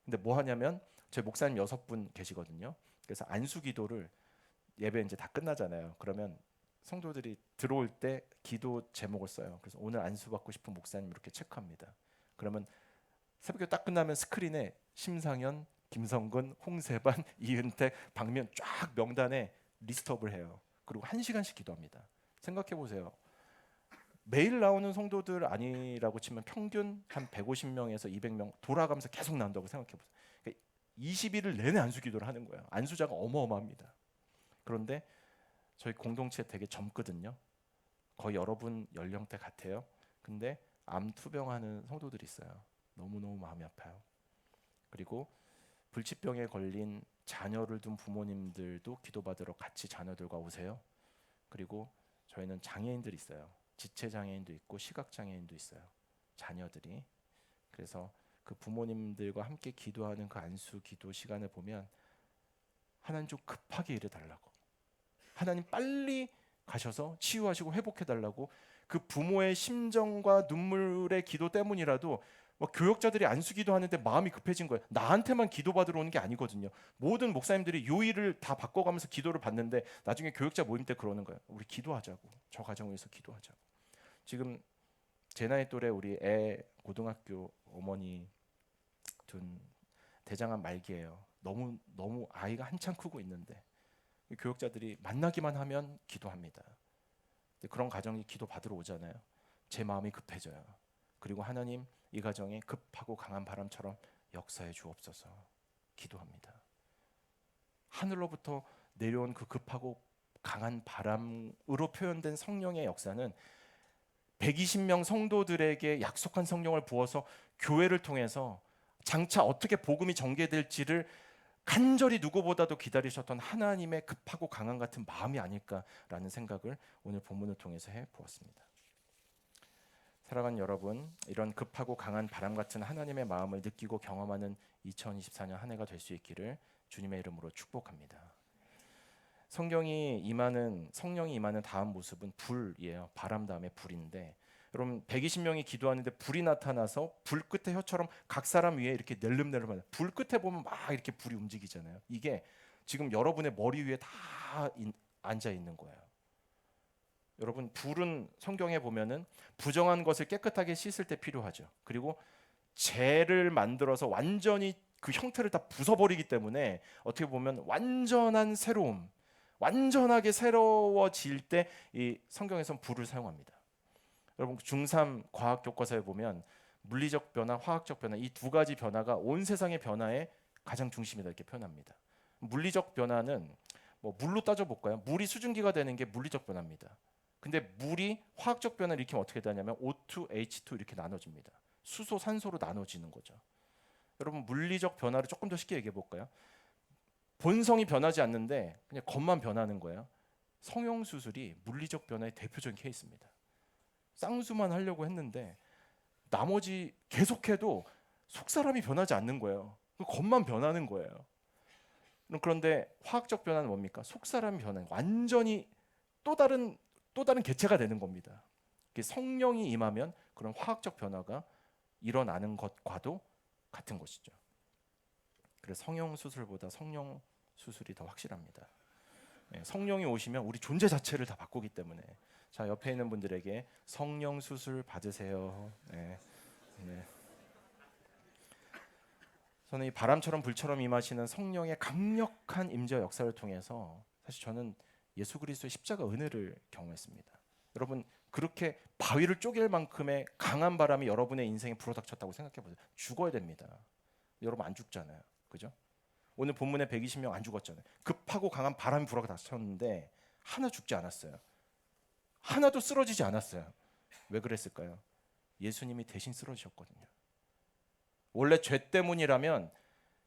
근데 뭐 하냐면 저희 목사님 6분 계시거든요. 그래서 안수 기도를 예배 이제 다 끝나잖아요. 그러면 성도들이 들어올 때 기도 제목을 써요. 그래서 오늘 안수 받고 싶은 목사님 이렇게 체크합니다. 그러면 새벽에 딱 끝나면 스크린에 심상현, 김성근, 홍세반, 이은택, 박면 쫙 명단에 리스트업을 해요. 그리고 1시간씩 기도합니다. 생각해 보세요. 매일 나오는 성도들 아니라고 치면 평균 한 150명에서 200명 돌아가면서 계속 나온다고 생각해 보세요. 그러니까 20일을 내내 안수 기도를 하는 거예요. 안수자가 어마어마합니다. 그런데 저희 공동체 되게 젊거든요. 거의 여러분 연령대 같아요. 근데 암 투병하는 성도들이 있어요. 너무너무 마음이 아파요. 그리고 불치병에 걸린 자녀를 둔 부모님들도 기도받으러 같이 자녀들과 오세요. 그리고 저희는 장애인들이 있어요. 지체 장애인도 있고 시각 장애인도 있어요. 자녀들이. 그래서 그 부모님들과 함께 기도하는 그 안수 기도 시간을 보면 하나님 좀 급하게 일해 달라고. 하나님 빨리 가셔서 치유하시고 회복해 달라고. 그 부모의 심정과 눈물의 기도 때문이라도 뭐 교역자들이 안수기도 하는데 마음이 급해진 거예요. 나한테만 기도받으러 오는 게 아니거든요. 모든 목사님들이 요일을 다 바꿔가면서 기도를 받는데 나중에 교역자 모임 때 그러는 거예요. 우리 기도하자고. 저 가정 위해서 기도하자고. 지금 제 나이 또래 우리 애 고등학교 어머니 둔 대장암 말기예요. 너무 아이가 한창 크고 있는데 교역자들이 만나기만 하면 기도합니다. 그런 가정이 기도 받으러 오잖아요. 제 마음이 급해져요. 그리고 하나님 이 가정에 급하고 강한 바람처럼 역사해 주옵소서 기도합니다. 하늘로부터 내려온 그 급하고 강한 바람으로 표현된 성령의 역사는 120명 성도들에게 약속한 성령을 부어서 교회를 통해서 장차 어떻게 복음이 전개될지를 간절히 누구보다도 기다리셨던 하나님의 급하고 강한 같은 마음이 아닐까라는 생각을 오늘 본문을 통해서 해보았습니다. 사랑하는 여러분, 이런 급하고 강한 바람 같은 하나님의 마음을 느끼고 경험하는 2024년 한 해가 될 수 있기를 주님의 이름으로 축복합니다. 성령이 임하는 다음 모습은 불이에요. 바람 다음에 불인데, 여러분 120명이 기도하는데 불이 나타나서 불 끝에 혀처럼 각 사람 위에 이렇게 낼름낼름하는, 불 끝에 보면 막 이렇게 불이 움직이잖아요. 이게 지금 여러분의 머리 위에 다 앉아 있는 거예요. 여러분 불은 성경에 보면은 부정한 것을 깨끗하게 씻을 때 필요하죠. 그리고 재를 만들어서 완전히 그 형태를 다 부숴버리기 때문에 어떻게 보면 완전한 새로움, 완전하게 새로워질 때 이 성경에서는 불을 사용합니다. 여러분 중3 과학 교과서에 보면 물리적 변화, 화학적 변화 이 두 가지 변화가 온 세상의 변화의 가장 중심이다 이렇게 표현합니다. 물리적 변화는 뭐 물로 따져볼까요? 물이 수증기가 되는 게 물리적 변화입니다. 근데 물이 화학적 변화를 일으키면 어떻게 되냐면 O2, H2 이렇게 나눠집니다. 수소, 산소로 나눠지는 거죠. 여러분 물리적 변화를 조금 더 쉽게 얘기해 볼까요? 본성이 변하지 않는데 그냥 겉만 변하는 거예요. 성형수술이 물리적 변화의 대표적인 케이스입니다. 쌍수만 하려고 했는데 나머지 계속해도 속사람이 변하지 않는 거예요. 겉만 변하는 거예요. 그런데 화학적 변화는 뭡니까? 속사람이 변하는 완전히 또 다른 개체가 되는 겁니다. 성령이 임하면 그런 화학적 변화가 일어나는 것과도 같은 것이죠. 그래서 성형 수술보다 성령 수술이 더 확실합니다. 성령이 오시면 우리 존재 자체를 다 바꾸기 때문에 자 옆에 있는 분들에게 성령 수술 받으세요. 네. 저는 이 바람처럼 불처럼 임하시는 성령의 강력한 임재와 역사를 통해서 사실 저는 예수 그리스도의 십자가 은혜를 경험했습니다. 여러분 그렇게 바위를 쪼갤 만큼의 강한 바람이 여러분의 인생에 불어닥쳤다고 생각해 보세요. 죽어야 됩니다. 여러분 안 죽잖아요. 그죠? 오늘 본문에 120명 안 죽었잖아요. 급하고 강한 바람이 불어닥쳤는데 하나 죽지 않았어요. 하나도 쓰러지지 않았어요. 왜 그랬을까요? 예수님이 대신 쓰러지셨거든요. 원래 죄 때문이라면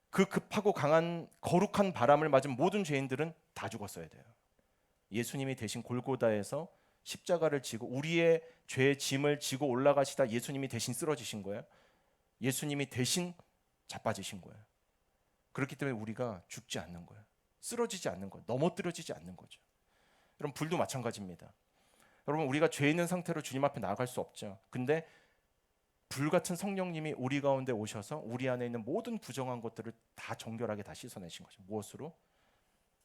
그 급하고 강한 거룩한 바람을 맞은 모든 죄인들은 다 죽었어야 돼요. 예수님이 대신 골고다에서 십자가를 지고 우리의 죄의 짐을 지고 올라가시다 예수님이 대신 쓰러지신 거예요. 예수님이 대신 자빠지신 거예요. 그렇기 때문에 우리가 죽지 않는 거예요. 쓰러지지 않는 거예요. 넘어뜨려지지 않는 거죠. 여러분 불도 마찬가지입니다. 여러분 우리가 죄 있는 상태로 주님 앞에 나아갈 수 없죠. 근데 불같은 성령님이 우리 가운데 오셔서 우리 안에 있는 모든 부정한 것들을 다 정결하게 다 씻어내신 거죠. 무엇으로?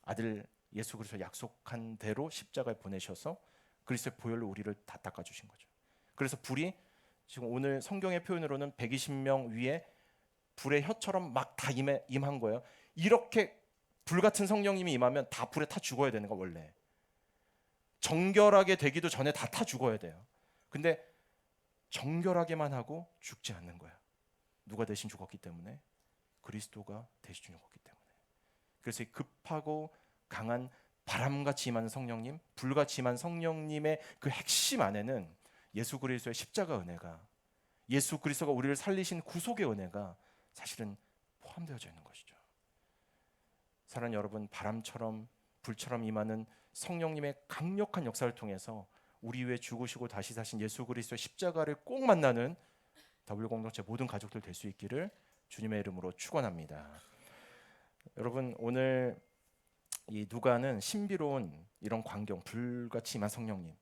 아들 예수 그리스도 약속한 대로 십자가에 보내셔서 그리스도의 보혈로 우리를 다 닦아주신 거죠. 그래서 불이 지금 오늘 성경의 표현으로는 120명 위에 불의 혀처럼 막 다 임한 거예요. 이렇게 불같은 성령님이 임하면 다 불에 타 죽어야 되는 거 원래. 정결하게 되기도 전에 다 타 죽어야 돼요. 근데 정결하게만 하고 죽지 않는 거야. 누가 대신 죽었기 때문에? 그리스도가 대신 죽었기 때문에. 그래서 이 급하고 강한 바람같이 임하는 성령님, 불같이 임한 성령님의 그 핵심 안에는 예수 그리스도의 십자가 은혜가, 예수 그리스도가 우리를 살리신 구속의 은혜가 사실은 포함되어져 있는 것이죠. 사랑하는 여러분, 바람처럼 불처럼 임하는 성령님의 강력한 역사를 통해서 우리 위해 죽으시고 다시 사신 예수 그리스도의 십자가를 꼭 만나는 W 공동체 모든 가족들 될 수 있기를 주님의 이름으로 축원합니다. 여러분 오늘 이 누가는 신비로운 이런 광경, 불같이 임한 성령님,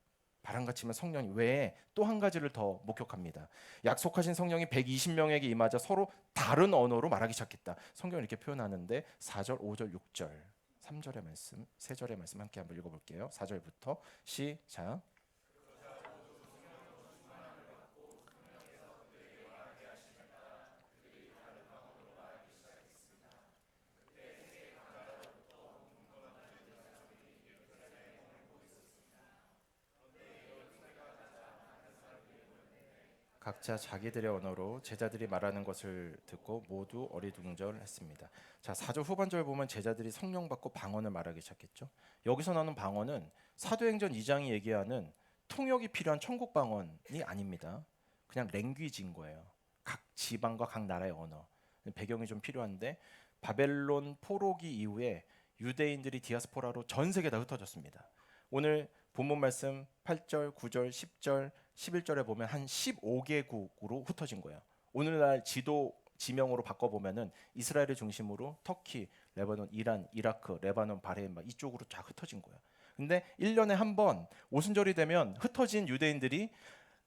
바람같이 임한 성령님 외에 또 한 가지를 더 목격합니다. 약속하신 성령이 120명에게 임하자 서로 다른 언어로 말하기 시작했다. 성경을 이렇게 표현하는데 4절, 5절, 6절, 3절의 말씀, 3절의 말씀 함께 한번 읽어볼게요. 4절부터 시작. 각자 자기들의 언어로 제자들이 말하는 것을 듣고 모두 어리둥절했습니다. 자, 4절 후반절 보면 제자들이 성령 받고 방언을 말하기 시작했죠. 여기서 나오는 방언은 사도행전 2장이 얘기하는 통역이 필요한 천국 방언이 아닙니다. 그냥 랭귀지인 거예요. 각 지방과 각 나라의 언어. 배경이 좀 필요한데 바벨론 포로기 이후에 유대인들이 디아스포라로 전 세계 다 흩어졌습니다. 오늘 본문 말씀 8절, 9절, 10절, 11절에 보면 한 15개국으로 흩어진 거예요. 오늘날 지도 지명으로 바꿔보면은 이스라엘을 중심으로 터키, 레바논, 이란, 이라크, 레바논, 바레인 막 이쪽으로 쫙 흩어진 거예요. 근데 1년에 한 번 오순절이 되면 흩어진 유대인들이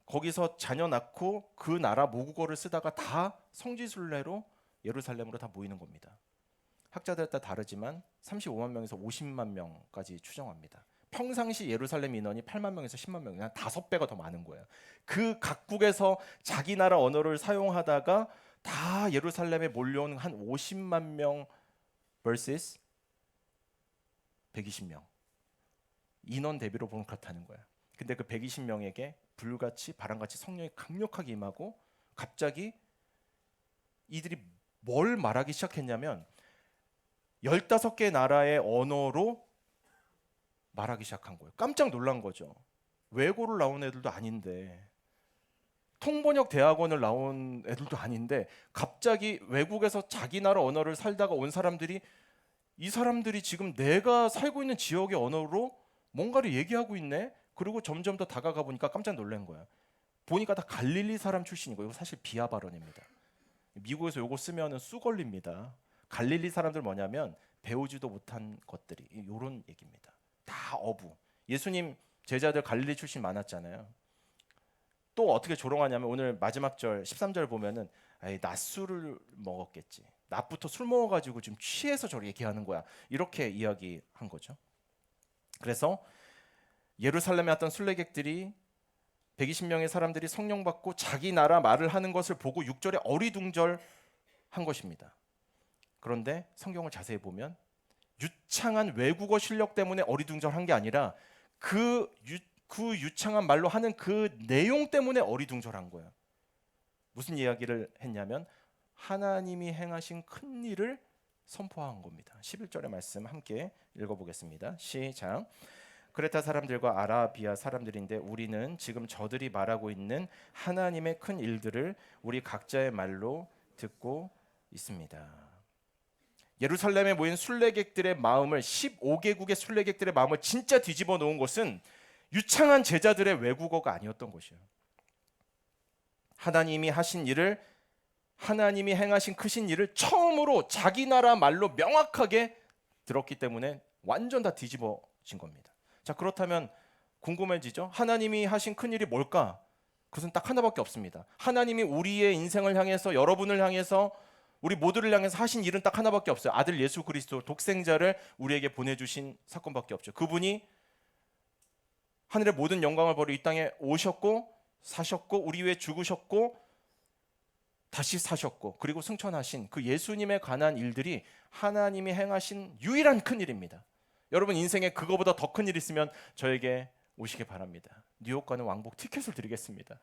거기서 자녀 낳고 그 나라 모국어를 쓰다가 다 성지순례로 예루살렘으로 다 모이는 겁니다. 학자들에 따라 다르지만 35만 명에서 50만 명까지 추정합니다. 평상시 예루살렘 인원이 8만 명에서 10만 명, 한 5배가 더 많은 거예요. 그 각국에서 자기 나라 언어를 사용하다가 다 예루살렘에 몰려온 한 50만 명 vs 120명. 인원 대비로 보면 그렇다는 거예요. 근데 그 120명에게 불같이 바람같이 성령이 강력하게 임하고 갑자기 이들이 뭘 말하기 시작했냐면 15개 나라의 언어로 말하기 시작한 거예요. 깜짝 놀란 거죠. 외고를 나온 애들도 아닌데 통번역 대학원을 나온 애들도 아닌데 갑자기 외국에서 자기 나라 언어를 살다가 온 사람들이 이 사람들이 지금 내가 살고 있는 지역의 언어로 뭔가를 얘기하고 있네. 그리고 점점 더 다가가 보니까 깜짝 놀란 거야. 보니까 다 갈릴리 사람 출신이고 이거 사실 비하 발언입니다. 미국에서 요거 쓰면은 수 걸립니다. 갈릴리 사람들 뭐냐면 배우지도 못한 것들이 이런 얘기입니다. 다 어부. 예수님 제자들 갈릴리 출신 많았잖아요. 또 어떻게 조롱하냐면 오늘 마지막 절 13절 보면은 에이, 낮술을 먹었겠지. 낮부터 술 먹어가지고 지금 취해서 저렇게 얘기하는 거야. 이렇게 이야기한 거죠. 그래서 예루살렘에 왔던 순례객들이 120명의 사람들이 성령 받고 자기 나라 말을 하는 것을 보고 6절에 어리둥절한 것입니다. 그런데 성경을 자세히 보면 유창한 외국어 실력 때문에 어리둥절한 게 아니라 그 유창한 말로 하는 그 내용 때문에 어리둥절한 거예요. 무슨 이야기를 했냐면 하나님이 행하신 큰 일을 선포한 겁니다. 11절의 말씀 함께 읽어보겠습니다. 시작. 크레타 사람들과 아라비아 사람들인데 우리는 지금 저들이 말하고 있는 하나님의 큰 일들을 우리 각자의 말로 듣고 있습니다. 예루살렘에 모인 순례객들의 마음을 15개국의 순례객들의 마음을 진짜 뒤집어 놓은 것은 유창한 제자들의 외국어가 아니었던 것이에요. 하나님이 하신 일을 하나님이 행하신 크신 일을 처음으로 자기 나라 말로 명확하게 들었기 때문에 완전 다 뒤집어진 겁니다. 자, 그렇다면 궁금해지죠? 하나님이 하신 큰 일이 뭘까? 그것은 딱 하나밖에 없습니다. 하나님이 우리의 인생을 향해서 여러분을 향해서 우리 모두를 향해서 하신 일은 딱 하나밖에 없어요. 아들 예수 그리스도 독생자를 우리에게 보내주신 사건밖에 없죠. 그분이 하늘의 모든 영광을 버리고 이 땅에 오셨고 사셨고 우리 위해 죽으셨고 다시 사셨고 그리고 승천하신 그 예수님에 관한 일들이 하나님이 행하신 유일한 큰 일입니다. 여러분 인생에 그거보다 더 큰 일 있으면 저에게 오시기 바랍니다. 뉴욕 가는 왕복 티켓을 드리겠습니다.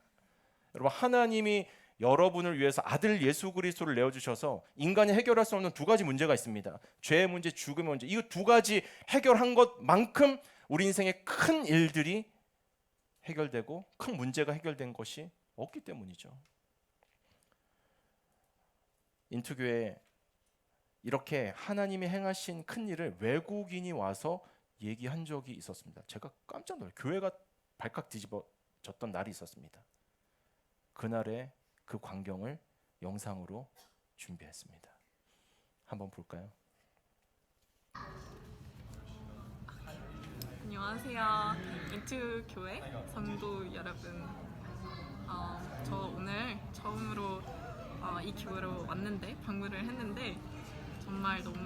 여러분 하나님이 여러분을 위해서 아들 예수 그리스도를 내어주셔서 인간이 해결할 수 없는 두 가지 문제가 있습니다. 죄의 문제, 죽음의 문제. 이 두 가지 해결한 것만큼 우리 인생의 큰 일들이 해결되고 큰 문제가 해결된 것이 없기 때문이죠. 인투교회 이렇게 하나님이 행하신 큰 일을 외국인이 와서 얘기한 적이 있었습니다. 제가 깜짝 놀라요. 교회가 발칵 뒤집어졌던 날이 있었습니다. 그날의 그 광경을 영상으로 준비했습니다. 한번 볼까요? 안녕하세요. 인투교회 성도 여러분. 저 오늘 처음으로 이 교회로 왔는데 방문을 했는데 정말 너무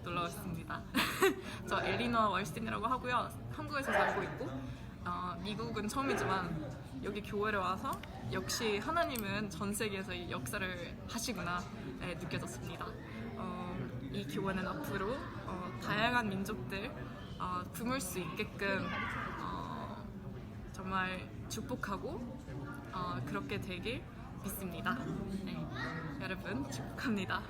놀라웠습니다. 저 엘리너 월스틴이라고 하고요. 한국에서 살고 있고 미국은 처음이지만 여기 교회를 와서 역시 하나님은 전 세계에서 이 역사를 하시구나 느껴졌습니다. 이 교회는 앞으로 다양한 민족들 품을 수 있게끔 정말 축복하고 그렇게 되길 믿습니다. 네, 여러분 축복합니다.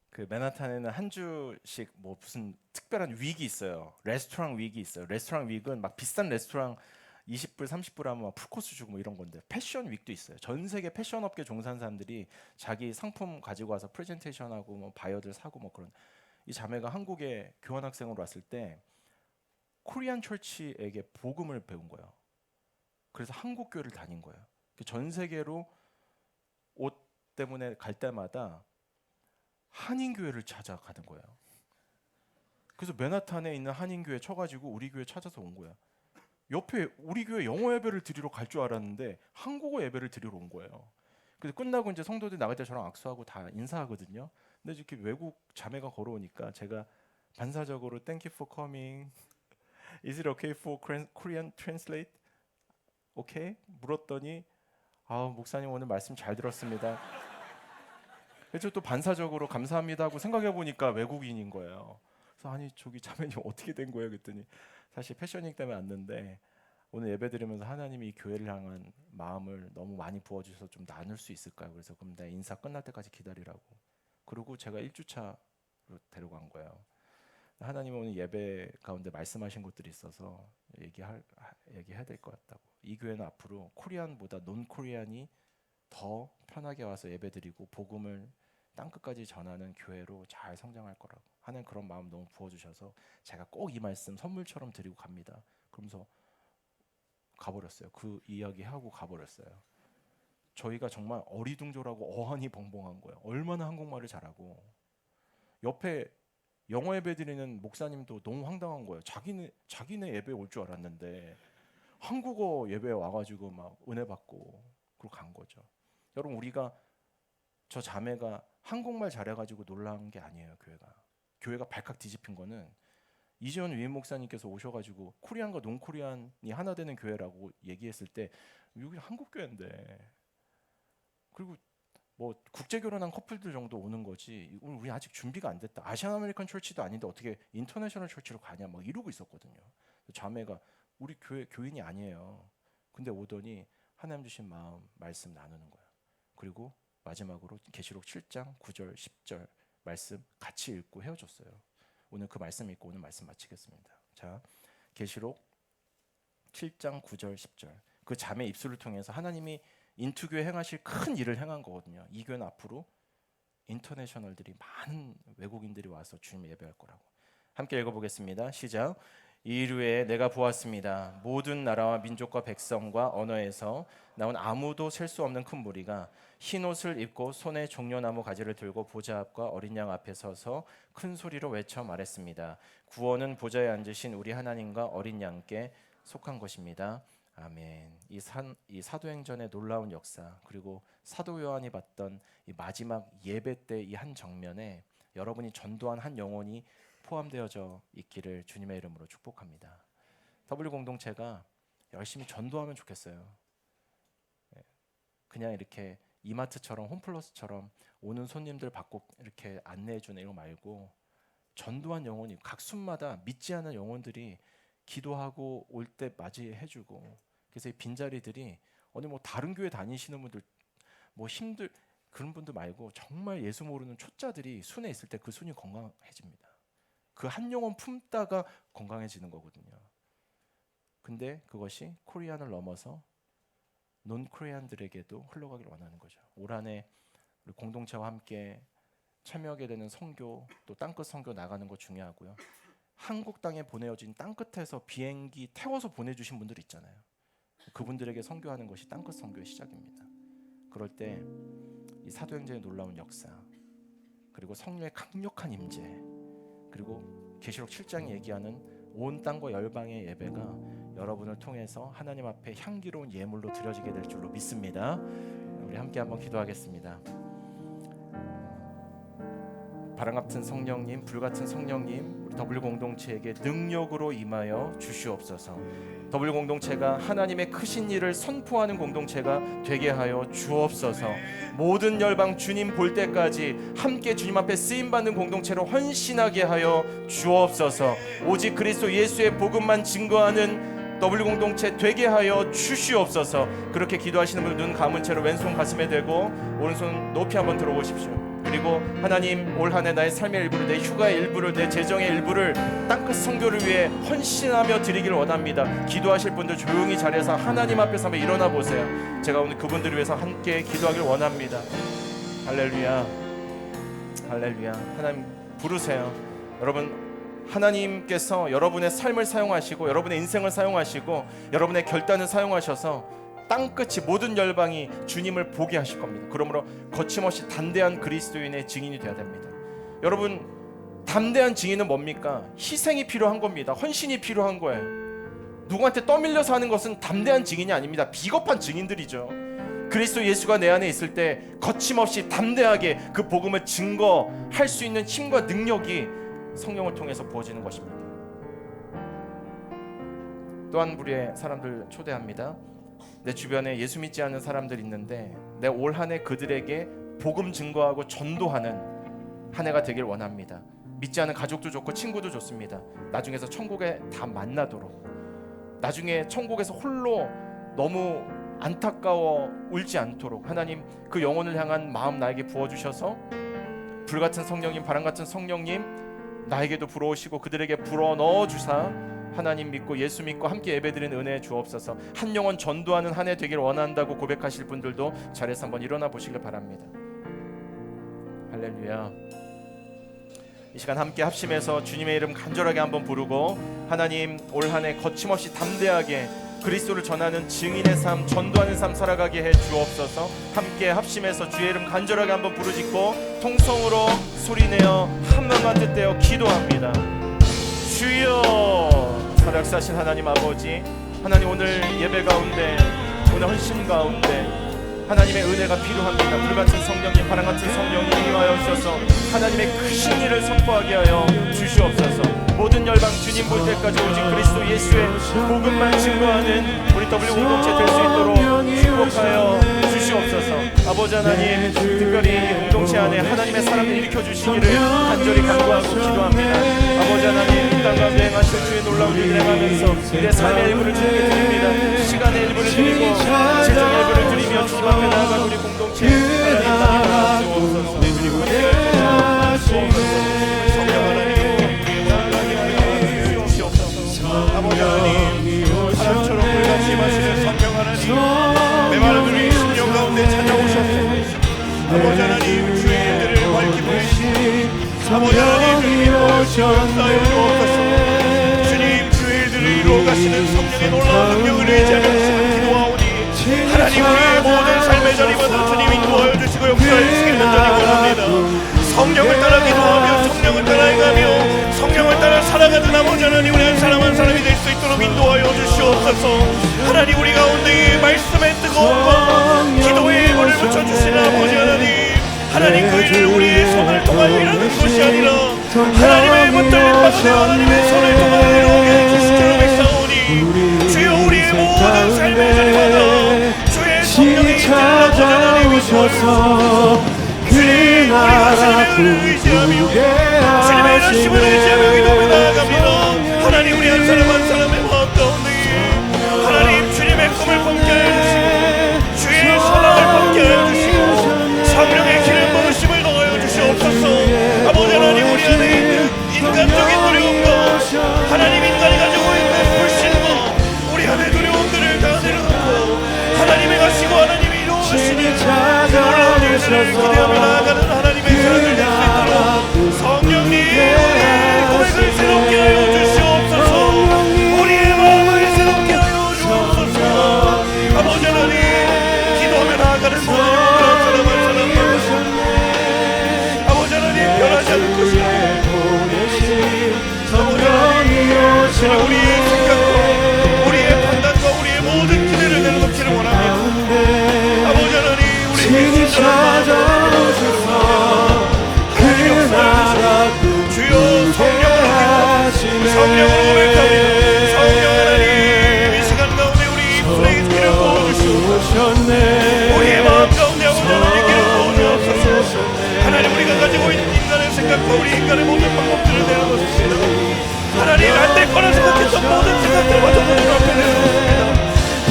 그 맨하탄에는 한 주씩 뭐 무슨 특별한 윅이 있어요. 레스토랑 윅이 있어요. 레스토랑 윅은 막 비싼 레스토랑 20불, 30불 하면 막 풀코스 주고 뭐 이런 건데 패션 윅도 있어요. 전 세계 패션 업계 종사하는 사람들이 자기 상품 가지고 와서 프레젠테이션하고 뭐 바이어들 사고 뭐 그런. 이 자매가 한국에 교환학생으로 왔을 때 코리안 철치에게 복음을 배운 거예요. 그래서 한국 교회를 다닌 거예요. 전 세계로 옷 때문에 갈 때마다 한인 교회를 찾아가는 거예요. 그래서 맨하탄에 있는 한인 교회 쳐가지고 우리 교회 찾아서 온 거야. 옆에 우리 교회 영어 예배를 드리러 갈 줄 알았는데 한국어 예배를 드리러 온 거예요. 그래서 끝나고 이제 성도들 나갈 때 저랑 악수하고 다 인사하거든요. 근데 이렇게 외국 자매가 걸어오니까 제가 반사적으로 Thank you for coming. Is it okay for Korean translate? 오케이? 물었더니 목사님 오늘 말씀 잘 들었습니다. 그래서 또 반사적으로 감사합니다 하고 생각해 보니까 외국인인 거예요. 그래서 아니 저기 자매님 어떻게 된 거예요? 그랬더니 사실 패셔닝 때문에 왔는데 오늘 예배 드리면서 하나님이 이 교회를 향한 마음을 너무 많이 부어주셔서 좀 나눌 수 있을까요? 그래서 그럼 내 인사 끝날 때까지 기다리라고. 그리고 제가 1주차로 데려간 거예요. 하나님은 오늘 예배 가운데 말씀하신 것들이 있어서 얘기해야 될 것 같다고. 이 교회는 앞으로 코리안보다 논 코리안이 더 편하게 와서 예배드리고 복음을 땅끝까지 전하는 교회로 잘 성장할 거라고. 하나님 그런 마음 너무 부어주셔서 제가 꼭 이 말씀 선물처럼 드리고 갑니다. 그러면서 가버렸어요. 그 이야기하고 가버렸어요. 저희가 정말 어리둥절하고 어안이 벙벙한 거예요. 얼마나 한국말을 잘하고. 옆에 영어 예배 드리는 목사님도 너무 황당한 거예요. 자기네 예배 올 줄 알았는데 한국어 예배에 와가지고 막 은혜 받고 그러고 간 거죠. 여러분, 우리가 저 자매가 한국말 잘해가지고 놀란 게 아니에요. 교회가 발칵 뒤집힌 거는 이지원 위임 목사님께서 오셔가지고 코리안과 논코리안이 하나 되는 교회라고 얘기했을 때 여기 한국 교회인데, 그리고 뭐 국제 결혼한 커플들 정도 오는 거지, 우리 아직 준비가 안 됐다, 아시안 아메리칸 철치도 아닌데 어떻게 인터내셔널 철치로 가냐 막 이러고 있었거든요. 자매가 우리 교회 교인이 아니에요. 근데 오더니 하나님 주신 마음 말씀 나누는 거야. 그리고 마지막으로 계시록 7장 9절 10절 말씀 같이 읽고 헤어졌어요. 오늘 그 말씀 읽고 오늘 말씀 마치겠습니다. 자, 계시록 7장 9절 10절. 그 자매 입술을 통해서 하나님이 인투교회 행하실 큰 일을 행한 거거든요. 이 교회는 앞으로 인터내셔널들이, 많은 외국인들이 와서 주님 예배할 거라고. 함께 읽어보겠습니다. 시작. 이르에 내가 보았습니다. 모든 나라와 민족과 백성과 언어에서 나온 아무도 셀 수 없는 큰 무리가 흰 옷을 입고 손에 종려나무 가지를 들고 보좌 앞과 어린 양 앞에 서서 큰 소리로 외쳐 말했습니다. 구원은 보좌에 앉으신 우리 하나님과 어린 양께 속한 것입니다. 아멘. 이 사도행전의 놀라운 역사, 그리고 사도 요한이 봤던 이 마지막 예배 때 이 한 정면에 여러분이 전도한 한 영혼이 포함되어져 있기를 주님의 이름으로 축복합니다. W 공동체가 열심히 전도하면 좋겠어요. 그냥 이렇게 이마트처럼 홈플러스처럼 오는 손님들 받고 이렇게 안내해주는 이거 말고, 전도한 영혼이 각 순마다 믿지 않은 영혼들이 기도하고 올 때 맞이해주고, 그래서 이 빈자리들이 어디 뭐 다른 교회 다니시는 분들 뭐 힘들 그런 분들 말고 정말 예수 모르는 초짜들이 순에 있을 때 그 순이 건강해집니다. 그 한 영혼 품다가 건강해지는 거거든요. 근데 그것이 코리안을 넘어서 논 코리안들에게도 흘러가길 원하는 거죠. 올 한 해 우리 공동체와 함께 참여하게 되는 선교, 또 땅끝 선교 나가는 거 중요하고요. 한국 땅에 보내어진 땅끝에서 비행기 태워서 보내주신 분들 있잖아요. 그분들에게 선교하는 것이 땅끝 선교의 시작입니다. 그럴 때 이 사도행전의 놀라운 역사, 그리고 성령의 강력한 임재, 그리고 계시록 7장이 얘기하는 온 땅과 열방의 예배가 여러분을 통해서 하나님 앞에 향기로운 예물로 드려지게 될 줄로 믿습니다. 우리 함께 한번 기도하겠습니다. 바람 같은 성령님, 불 같은 성령님, 우리 W 공동체에게 능력으로 임하여 주시옵소서. W 공동체가 하나님의 크신 일을 선포하는 공동체가 되게 하여 주옵소서. 모든 열방 주님 볼 때까지 함께 주님 앞에 쓰임 받는 공동체로 헌신하게 하여 주옵소서. 오직 그리스도 예수의 복음만 증거하는 W 공동체 되게 하여 주시옵소서. 그렇게 기도하시는 분들 눈 감은 채로 왼손 가슴에 대고 오른손 높이 한번 들어보십시오. 그리고 하나님, 올 한 해 나의 삶의 일부를, 내 휴가의 일부를, 내 재정의 일부를 땅끝 선교를 위해 헌신하며 드리기를 원합니다. 기도하실 분들 조용히 자리에서 하나님 앞에서 한번 일어나 보세요. 제가 오늘 그분들을 위해서 함께 기도하기를 원합니다. 할렐루야, 할렐루야. 하나님 부르세요. 여러분, 하나님께서 여러분의 삶을 사용하시고 여러분의 인생을 사용하시고 여러분의 결단을 사용하셔서 땅끝이 모든 열방이 주님을 보게 하실 겁니다. 그러므로 거침없이 담대한 그리스도인의 증인이 되어야 됩니다. 여러분, 담대한 증인은 뭡니까? 희생이 필요한 겁니다. 헌신이 필요한 거예요. 누구한테 떠밀려서 하는 것은 담대한 증인이 아닙니다. 비겁한 증인들이죠. 그리스도 예수가 내 안에 있을 때 거침없이 담대하게 그 복음을 증거할 수 있는 힘과 능력이 성령을 통해서 부어지는 것입니다. 또 한 부류의 사람들 초대합니다. 내 주변에 예수 믿지 않는 사람들이 있는데 내 올 한 해 그들에게 복음 증거하고 전도하는 한 해가 되길 원합니다. 믿지 않는 가족도 좋고 친구도 좋습니다. 나중에서 천국에 다 만나도록, 나중에 천국에서 홀로 너무 안타까워 울지 않도록 하나님 그 영혼을 향한 마음 나에게 부어주셔서 불같은 성령님, 바람같은 성령님 나에게도 불어오시고 그들에게 불어 넣어주사 하나님 믿고 예수 믿고 함께 예배드리는 은혜 주옵소서. 한 영혼 전도하는 한 해 되길 원한다고 고백하실 분들도 자리에서 한번 일어나 보시길 바랍니다. 할렐루야. 이 시간 함께 합심해서 주님의 이름 간절하게 한번 부르고 하나님, 올 한 해 거침없이 담대하게 그리스도를 전하는 증인의 삶, 전도하는 삶 살아가게 해 주옵소서. 함께 합심해서 주의 이름 간절하게 한번 부르짖고 통성으로 소리내어 한 명만 뜻대어 기도합니다. 주여, 살아역사하신 하나님 아버지, 하나님 오늘 예배 가운데 오늘 헌신 가운데 하나님의 은혜가 필요합니다. 불같은 성령님, 바람같은 성령님 임하여 주셔서 하나님의 크신 일을 선포하게 하여 주시옵소서. 모든 열방 주님 볼 때까지 오직 그리스도 예수의 복음만 증거하는 우리 W 공동체 될 수 있도록 축복하여 주시옵소서. 아버지 하나님, 특별히 이 공동체 안에 하나님의 사람을 일으켜 주시기를 간절히 간구하고 기도합니다. 아버지 하나님, 이 땅 가운데 행하실 주의 놀라운 일을 행하면서 내 삶의 일부를 주님께 드립니다. 시간의 일부를 드리고 재정의 일부를 드리며 주님 앞에 나아갈 우리 공동체 하나님 주옵소서. 성령 하나님 나아가게 하여 주옵소서. 아버지 하나님, 바람처럼 불같이 임하시는 성령 하나님, 메마른 우리 심령 가운데 찾아오셨소. 아버지 하나님, 주의 일들을 밝히 보이시니 아버지 하나님 오셨사여 주옵소서. 주님, 주의 일들을 이루어 가시는 성령의 놀라운 능력을 의지하며 기도하오니 하나님, 우리의 모든 삶의 자리마다 주님 인도하여 주시고 역사해 주시기를 간절히 원합니다. 성령을 따라 기도하며 성령을 따라 행하며 성령을 따라 살아가는 아버지 하나님, 우리 한 사람 한 사람이 될 수 있도록 인도하여 주시옵소서. 하나님, 우리 가운데 말씀의 뜨거움과 기도의 물을 붙여주시는 아버지 하나님, 그 일을 우리의 손을 통하여 일하는 것이 아니라 하나님의 붙들림 받으며 하나님의 손을 통하여 이루게 해주실 줄로 믿사오니 주여, 우리의 모든 삶의 자리마다 주의 성령이 찾아오셔서 주님, 우리 하나님을 의지하며 주님의 열심을 의지하며 기도에 나아갑니다. 하나님, 우리 한 사람 한 사람의 마음 가운데 하나님, 주님의 꿈을 품게 해주시고 주의 사랑을 품게 해주시고 성령의 기름 부으심을 더하여 주시옵소서. 아버지 하나님, 우리 안에 있는 인간적인 두려움과 하나님, 인간이 가지고 있는 불신과 우리 안에 두려움들을 다 내려놓고 하나님의 가시고 하나님이 이루어주시니 놀라운 일들을 기대하며 나아가는 하나님의 사람들 될 수 있도록 성령님, 우리의 고백을 새롭게 하여 주시옵소서. 우리의 마음을 새롭게 하여 주옵소서. 아버지 하나님, 기도하며 나아가는 모든 사람 한 사람 아버지 하나님, 변하지 않을 것이요 아버지 하나님, 우리의 생각과 우리의 판단과 우리의 모든 기대를 내려놓기를 원합니다. 아버지 하나님, 우리에게 찾아오셔서 그 나라 주여 성령으로 고백합니다. 성령 하나님, 이 시간 가운데 우리 입술에 기름 부어주시옵소서. 우리의 마음 가운데 아버지 하나님 기름 부어주옵소서. 하나님, 우리가 가지고 있는 인간의 생각과 우리 인간의 모든 방법들을 내려놓습니다. 하나님, 안 될 거라 생각했던 모든 생각들마저도 주님 앞에 내려놓습니다.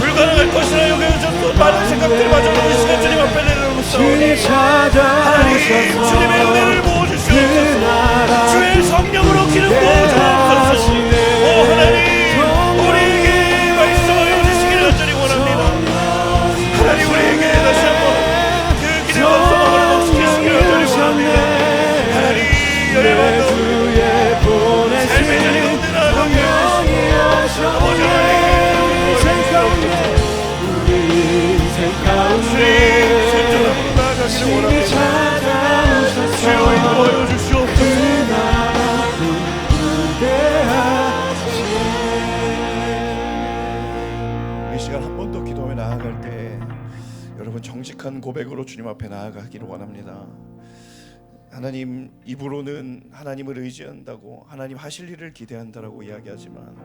불가능할 것이라 여겨주셨던 많은 생각들마저도 이 시간 주님 앞에 내려놓습니다. 하나님, 주님의 은혜를 부어주시옵소서. 주의 성령으로 기름 부어주옵소서. 오 하나님, 우리에게 말씀하여 주시기를 간절히 원합니다. 하나님, 우리에게 다시 한번 그 기름과 소망을 넘치시기를 간절히 원합니다. 하나님, 열방과 삶의 자리 가운데 나아가게 하시옵소서. 아버지 하나님, 우리 인생 가운데 순전함으로 나아가기를 원합니다. 주여, 인도하여 주시옵소서. 이 시간 한 번 더 기도하며 나아갈 때 여러분, 정직한 고백으로 주님 앞에 나아가기를 원합니다. 하나님, 입으로는 하나님을 의지한다고, 하나님 하실 일을 기대한다라고 이야기하지만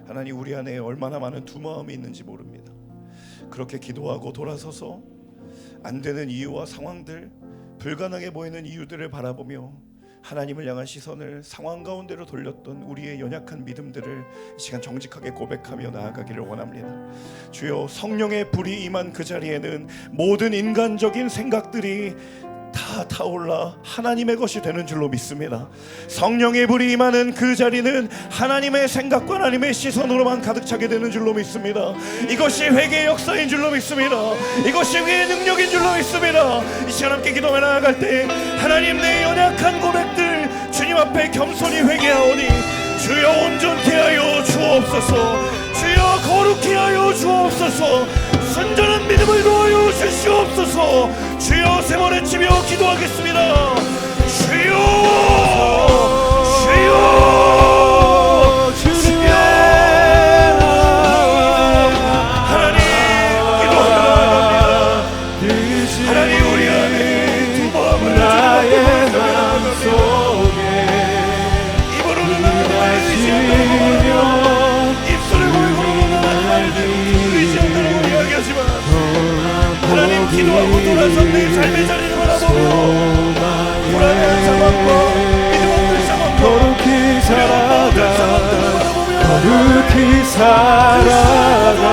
하나님, 우리 안에 얼마나 많은 두 마음이 있는지 모릅니다. 그렇게 기도하고 돌아서서 안 되는 이유와 상황들, 불가능해 보이는 이유들을 바라보며 하나님을 향한 시선을 상황 가운데로 돌렸던 우리의 연약한 믿음들을 이 시간 정직하게 고백하며 나아가기를 원합니다. 주여, 성령의 불이 임한 그 자리에는 모든 인간적인 생각들이 다 타올라 하나님의 것이 되는 줄로 믿습니다. 성령의 불이 임하는 그 자리는 하나님의 생각과 하나님의 시선으로만 가득 차게 되는 줄로 믿습니다. 이것이 회개의 역사인 줄로 믿습니다. 이것이 회개의 능력인 줄로 믿습니다. 이 시간 함께 기도해 나아갈 때 하나님, 내 연약한 고백들 주님 앞에 겸손히 회개하오니 주여, 온전케 하여 주옵소서. 주여, 거룩케 하여 주옵소서. 순전한 믿음을 도하여 주시옵소서. 주여, 세 번 외치며 기도하겠습니다. 주여, 주여, 주여. 불안한 상황과 믿음 없는 상황과 거룩히 살아가 거룩히 살아가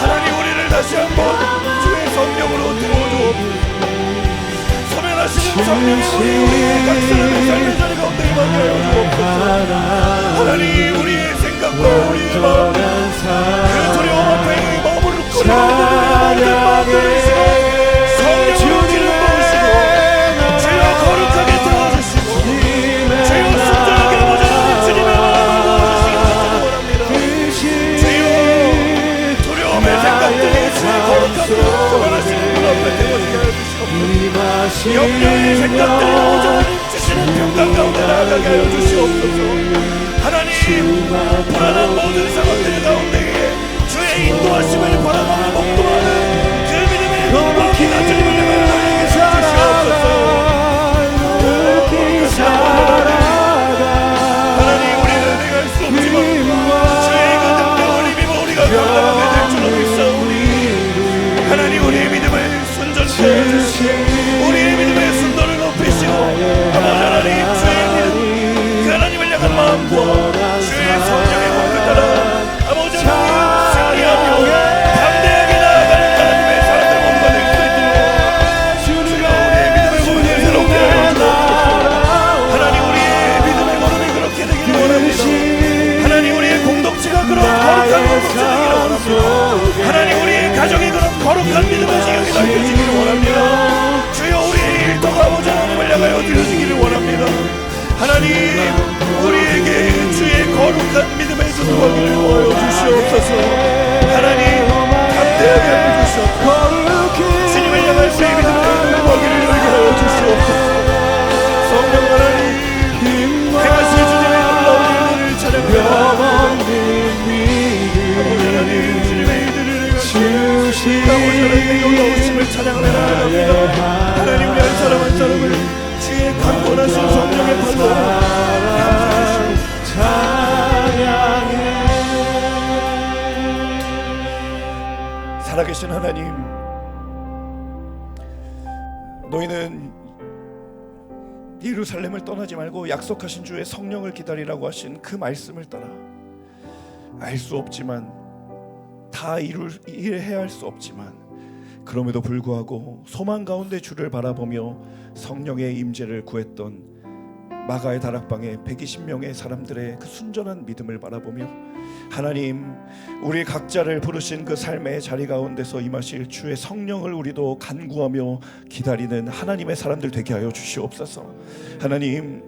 하나님 우리를 다시 한번 주의 성령으로 태워주옵소서. 소멸하시는 성령이 우리의 각성의 삶의 자리 가운데 임하게 하여 주옵소서. 하나님 우리의 생각과 우리의 마음 그 두려움 앞에 머무르고 성령으로 기름 부으시고 주여 거룩하게 태워주시고 주여 순전하게 아버지 주님의 마음을 부어주시기 원합니다. 주여 두려움의 생각들이 주의 거룩한 소멸하시는 분 앞에 태워지게 하여 주시옵소서. 염려의 생각들이 오직 주시는 평강 가운데 나아가게 하여 주시옵소서. 하나님 불안한 모든 상황들 가운데 주의 인도하심을 바라보며 목도하는 그 믿음의 눈과 귀가 주님을 향하여 열리게 주시옵소서. 하나님 우리는 내가 할 수 없지만 주의 그 능력을 힘입어 우리가 감당하게 될 줄로 믿사오니 하나님 우리의 믿음을 순전케 해주시고 우리의 믿음의 순도를 높이시고 아버지 하나님 주의 믿음 그 하나님을 향한 마음과 주의 성령의 목을 따라 아버지 하나님 승리하며 담대하게 나아가는 하나님의 사람들 모두가 될 수 있도록 주여 우리의 믿음의 고백을 새롭게 하여 주옵소서. 하나님 우리의 믿음의 걸음이 그렇게 되기를 원합니다. 하나님 우리의 공동체가 그런 거룩한 공동체 되기를 원합니다. 하나님 우리의 가정이 그런 거룩한 믿음의 지경이 넓혀지기를 원합니다. 주여 우리의 일터가 아버지 하나님을 향하여 드려지기를 원합니다. 하나님 우리에게 주의 거룩한 믿음의 순도하기를 도와여 주시옵소서. 하나님 담대하게 하여 주시옵소서. 주님을 향할 주의 믿음의 순도하기를 열게 하여 주시옵소서. 성령 하나님 행하실 주님의 놀라운 일들을 찬양합니다. 아버지 하나님 주님의 일들을 행하시고 아버지 하나님의 놀라우심을 찬양하며 나아갑니다. 하나님 우리 한 사람 한 사람을 주의 강권하신 성령의 발로 살아계신 하나님, 너희는 예루살렘을 떠나지 말고 약속하신 주의 성령을 기다리라고 하신 그 말씀을 따라 알 수 없지만 다 이해해야 할 수 없지만 그럼에도 불구하고 소망 가운데 주를 바라보며 성령의 임재를 구했던 마가의 다락방에 120명의 사람들의 그 순전한 믿음을 바라보며 하나님 우리 각자를 부르신 그 삶의 자리 가운데서 임하실 주의 성령을 우리도 간구하며 기다리는 하나님의 사람들 되게 하여 주시옵소서. 하나님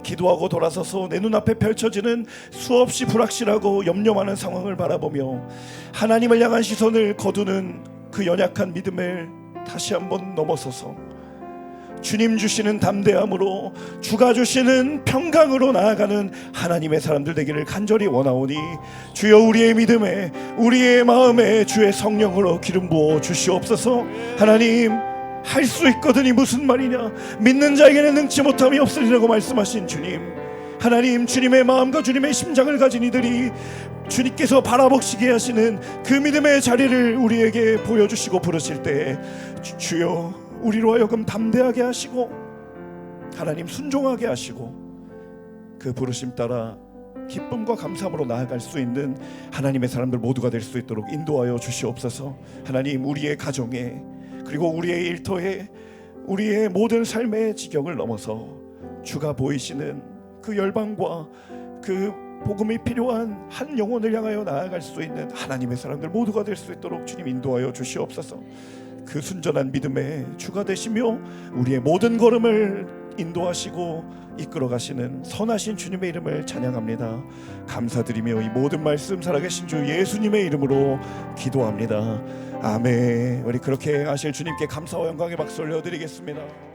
기도하고 돌아서서 내 눈앞에 펼쳐지는 수없이 불확실하고 염려 많은 상황을 바라보며 하나님을 향한 시선을 거두는 그 연약한 믿음을 다시 한번 넘어서서 주님 주시는 담대함으로 주가 주시는 평강으로 나아가는 하나님의 사람들 되기를 간절히 원하오니 주여 우리의 믿음에 우리의 마음에 주의 성령으로 기름 부어 주시옵소서. 하나님 할 수 있거든이 무슨 말이냐, 믿는 자에게는 능치 못함이 없으리라고 말씀하신 주님, 하나님 주님의 마음과 주님의 심장을 가진 이들이 주님께서 바라보시게 하시는 그 믿음의 자리를 우리에게 보여주시고 부르실 때 주여 우리로 하여금 담대하게 하시고 하나님 순종하게 하시고 그 부르심 따라 기쁨과 감사함으로 나아갈 수 있는 하나님의 사람들 모두가 될 수 있도록 인도하여 주시옵소서. 하나님 우리의 가정에 그리고 우리의 일터에 우리의 모든 삶의 지경을 넘어서 주가 보이시는 그 열방과 그 복음이 필요한 한 영혼을 향하여 나아갈 수 있는 하나님의 사람들 모두가 될 수 있도록 주님 인도하여 주시옵소서. 그 순전한 믿음의 주가 되시며 우리의 모든 걸음을 인도하시고 이끌어 가시는 선하신 주님의 이름을 찬양합니다. 감사드리며 이 모든 말씀 살아계신 주 예수님의 이름으로 기도합니다. 아멘. 우리 그렇게 하실 주님께 감사와 영광의 박수 올려드리겠습니다.